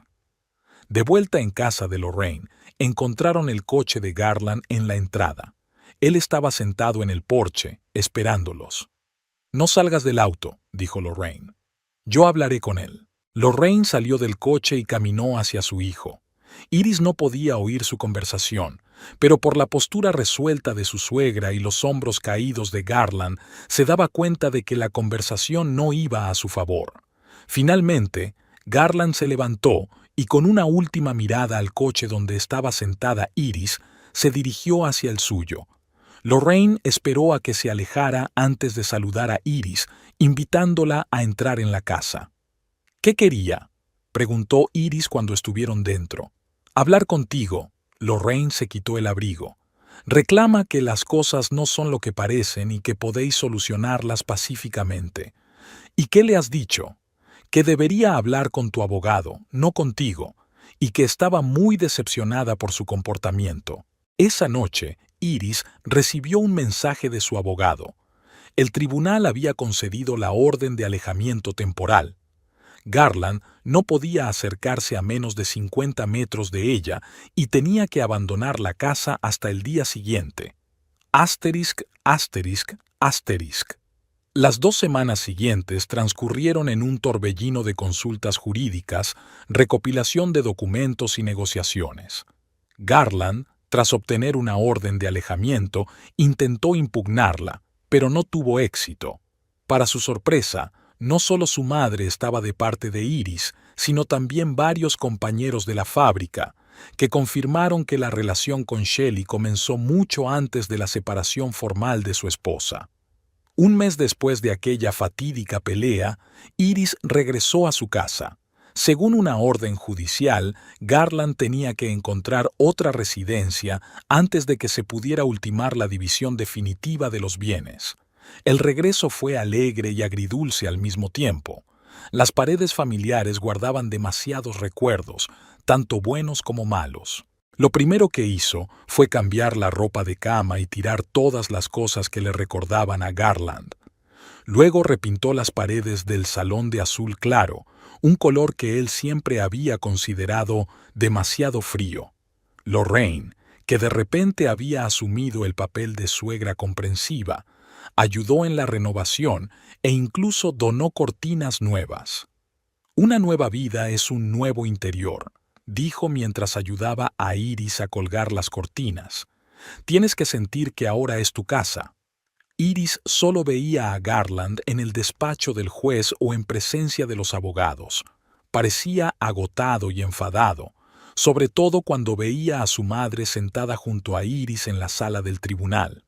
De vuelta en casa de Lorraine, encontraron el coche de Garland en la entrada. Él estaba sentado en el porche, esperándolos. «No salgas del auto», dijo Lorraine. «Yo hablaré con él». Lorraine salió del coche y caminó hacia su hijo. Iris no podía oír su conversación, pero por la postura resuelta de su suegra y los hombros caídos de Garland, se daba cuenta de que la conversación no iba a su favor. Finalmente, Garland se levantó y con una última mirada al coche donde estaba sentada Iris, se dirigió hacia el suyo. Lorraine esperó a que se alejara antes de saludar a Iris, invitándola a entrar en la casa. «¿Qué quería?», preguntó Iris cuando estuvieron dentro. «Hablar contigo». Lorraine se quitó el abrigo. «Reclama que las cosas no son lo que parecen y que podéis solucionarlas pacíficamente». «¿Y qué le has dicho?». «Que debería hablar con tu abogado, no contigo, y que estaba muy decepcionada por su comportamiento». Esa noche, Iris recibió un mensaje de su abogado. El tribunal había concedido la orden de alejamiento temporal. Garland no podía acercarse a menos de 50 metros de ella y tenía que abandonar la casa hasta el día siguiente. Asterisc, asterisc, asterisc. Las 2 semanas siguientes transcurrieron en un torbellino de consultas jurídicas, recopilación de documentos y negociaciones. Garland, tras obtener una orden de alejamiento, intentó impugnarla, pero no tuvo éxito. Para su sorpresa, no solo su madre estaba de parte de Iris, sino también varios compañeros de la fábrica, que confirmaron que la relación con Shelley comenzó mucho antes de la separación formal de su esposa. Un mes después de aquella fatídica pelea, Iris regresó a su casa. Según una orden judicial, Garland tenía que encontrar otra residencia antes de que se pudiera ultimar la división definitiva de los bienes. El regreso fue alegre y agridulce al mismo tiempo. Las paredes familiares guardaban demasiados recuerdos, tanto buenos como malos. Lo primero que hizo fue cambiar la ropa de cama y tirar todas las cosas que le recordaban a Garland. Luego repintó las paredes del salón de azul claro, un color que él siempre había considerado demasiado frío. Lorraine, que de repente había asumido el papel de suegra comprensiva, ayudó en la renovación e incluso donó cortinas nuevas. «Una nueva vida es un nuevo interior», dijo mientras ayudaba a Iris a colgar las cortinas. «Tienes que sentir que ahora es tu casa». Iris solo veía a Garland en el despacho del juez o en presencia de los abogados. Parecía agotado y enfadado, sobre todo cuando veía a su madre sentada junto a Iris en la sala del tribunal.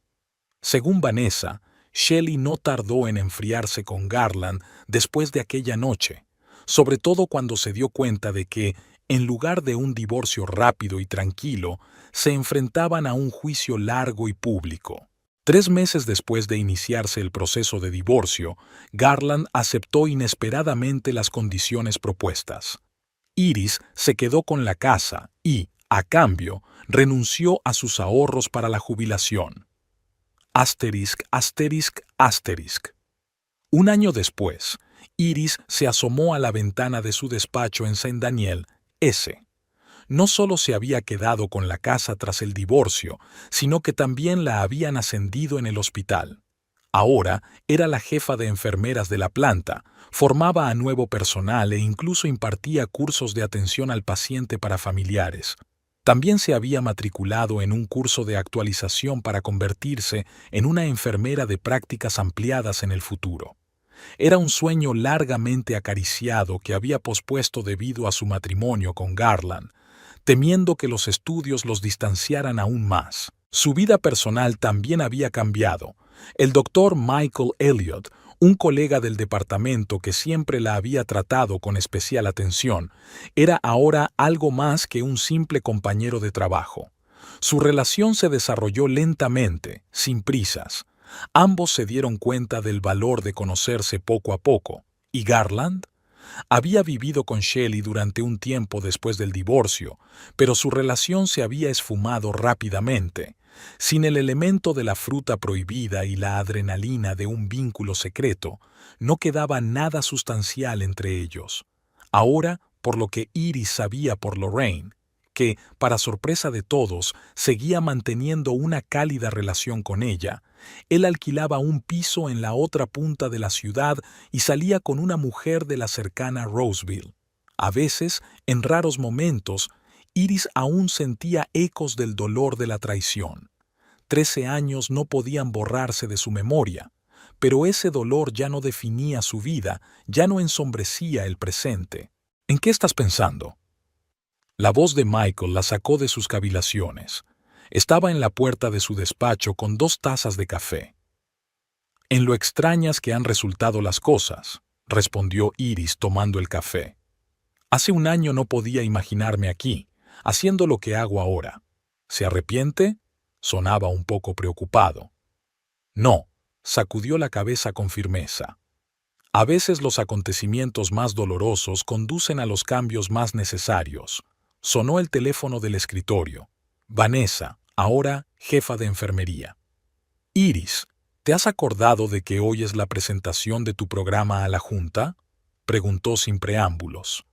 Según Vanessa, Shelley no tardó en enfriarse con Garland después de aquella noche, sobre todo cuando se dio cuenta de que, en lugar de un divorcio rápido y tranquilo, se enfrentaban a un juicio largo y público. 3 meses después de iniciarse el proceso de divorcio, Garland aceptó inesperadamente las condiciones propuestas. Iris se quedó con la casa y, a cambio, renunció a sus ahorros para la jubilación. Asterisc, asterisc, asterisc. Un año después, Iris se asomó a la ventana de su despacho en Saint Daniel, S. No solo se había quedado con la casa tras el divorcio, sino que también la habían ascendido en el hospital. Ahora era la jefa de enfermeras de la planta, formaba a nuevo personal e incluso impartía cursos de atención al paciente para familiares. También se había matriculado en un curso de actualización para convertirse en una enfermera de prácticas ampliadas en el futuro. Era un sueño largamente acariciado que había pospuesto debido a su matrimonio con Garland, temiendo que los estudios los distanciaran aún más. Su vida personal también había cambiado. El doctor Michael Elliott, un colega del departamento que siempre la había tratado con especial atención, era ahora algo más que un simple compañero de trabajo. Su relación se desarrolló lentamente, sin prisas. Ambos se dieron cuenta del valor de conocerse poco a poco. ¿Y Garland? Había vivido con Shelley durante un tiempo después del divorcio, pero su relación se había esfumado rápidamente. Sin el elemento de la fruta prohibida y la adrenalina de un vínculo secreto, no quedaba nada sustancial entre ellos. Ahora, por lo que Iris sabía por Lorraine, que, para sorpresa de todos, seguía manteniendo una cálida relación con ella, él alquilaba un piso en la otra punta de la ciudad y salía con una mujer de la cercana Roseville. A veces, en raros momentos, Iris aún sentía ecos del dolor de la traición. 13 años no podían borrarse de su memoria, pero ese dolor ya no definía su vida, ya no ensombrecía el presente. ¿En qué estás pensando? La voz de Michael la sacó de sus cavilaciones. Estaba en la puerta de su despacho con 2 tazas de café. «En lo extrañas que han resultado las cosas», respondió Iris tomando el café. «Hace un año no podía imaginarme aquí, haciendo lo que hago ahora. ¿Se arrepiente?», sonaba un poco preocupado. «No», sacudió la cabeza con firmeza. «A veces los acontecimientos más dolorosos conducen a los cambios más necesarios». Sonó el teléfono del escritorio. Vanessa, ahora jefa de enfermería. «Iris, ¿te has acordado de que hoy es la presentación de tu programa a la Junta?», preguntó sin preámbulos.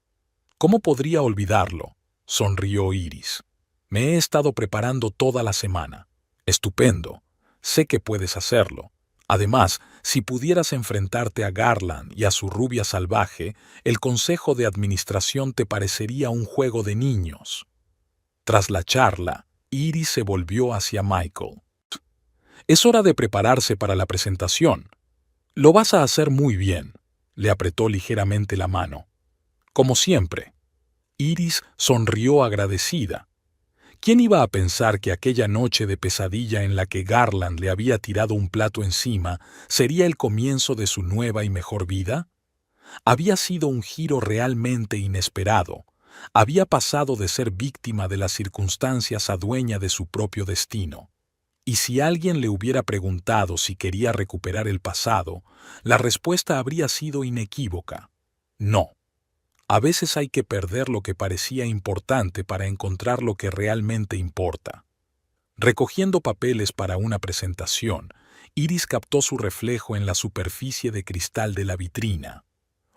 «¿Cómo podría olvidarlo?», sonrió Iris. «Me he estado preparando toda la semana». «Estupendo. Sé que puedes hacerlo. Además, si pudieras enfrentarte a Garland y a su rubia salvaje, el consejo de administración te parecería un juego de niños». Tras la charla, Iris se volvió hacia Michael. «Es hora de prepararse para la presentación. Lo vas a hacer muy bien», le apretó ligeramente la mano. «Como siempre». Iris sonrió agradecida. ¿Quién iba a pensar que aquella noche de pesadilla en la que Garland le había tirado un plato encima sería el comienzo de su nueva y mejor vida? Había sido un giro realmente inesperado. Había pasado de ser víctima de las circunstancias a dueña de su propio destino. Y si alguien le hubiera preguntado si quería recuperar el pasado, la respuesta habría sido inequívoca: no. A veces hay que perder lo que parecía importante para encontrar lo que realmente importa. Recogiendo papeles para una presentación, Iris captó su reflejo en la superficie de cristal de la vitrina.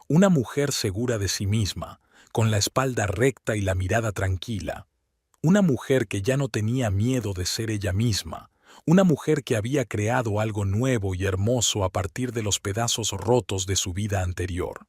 Una mujer segura de sí misma, con la espalda recta y la mirada tranquila. Una mujer que ya no tenía miedo de ser ella misma. Una mujer que había creado algo nuevo y hermoso a partir de los pedazos rotos de su vida anterior.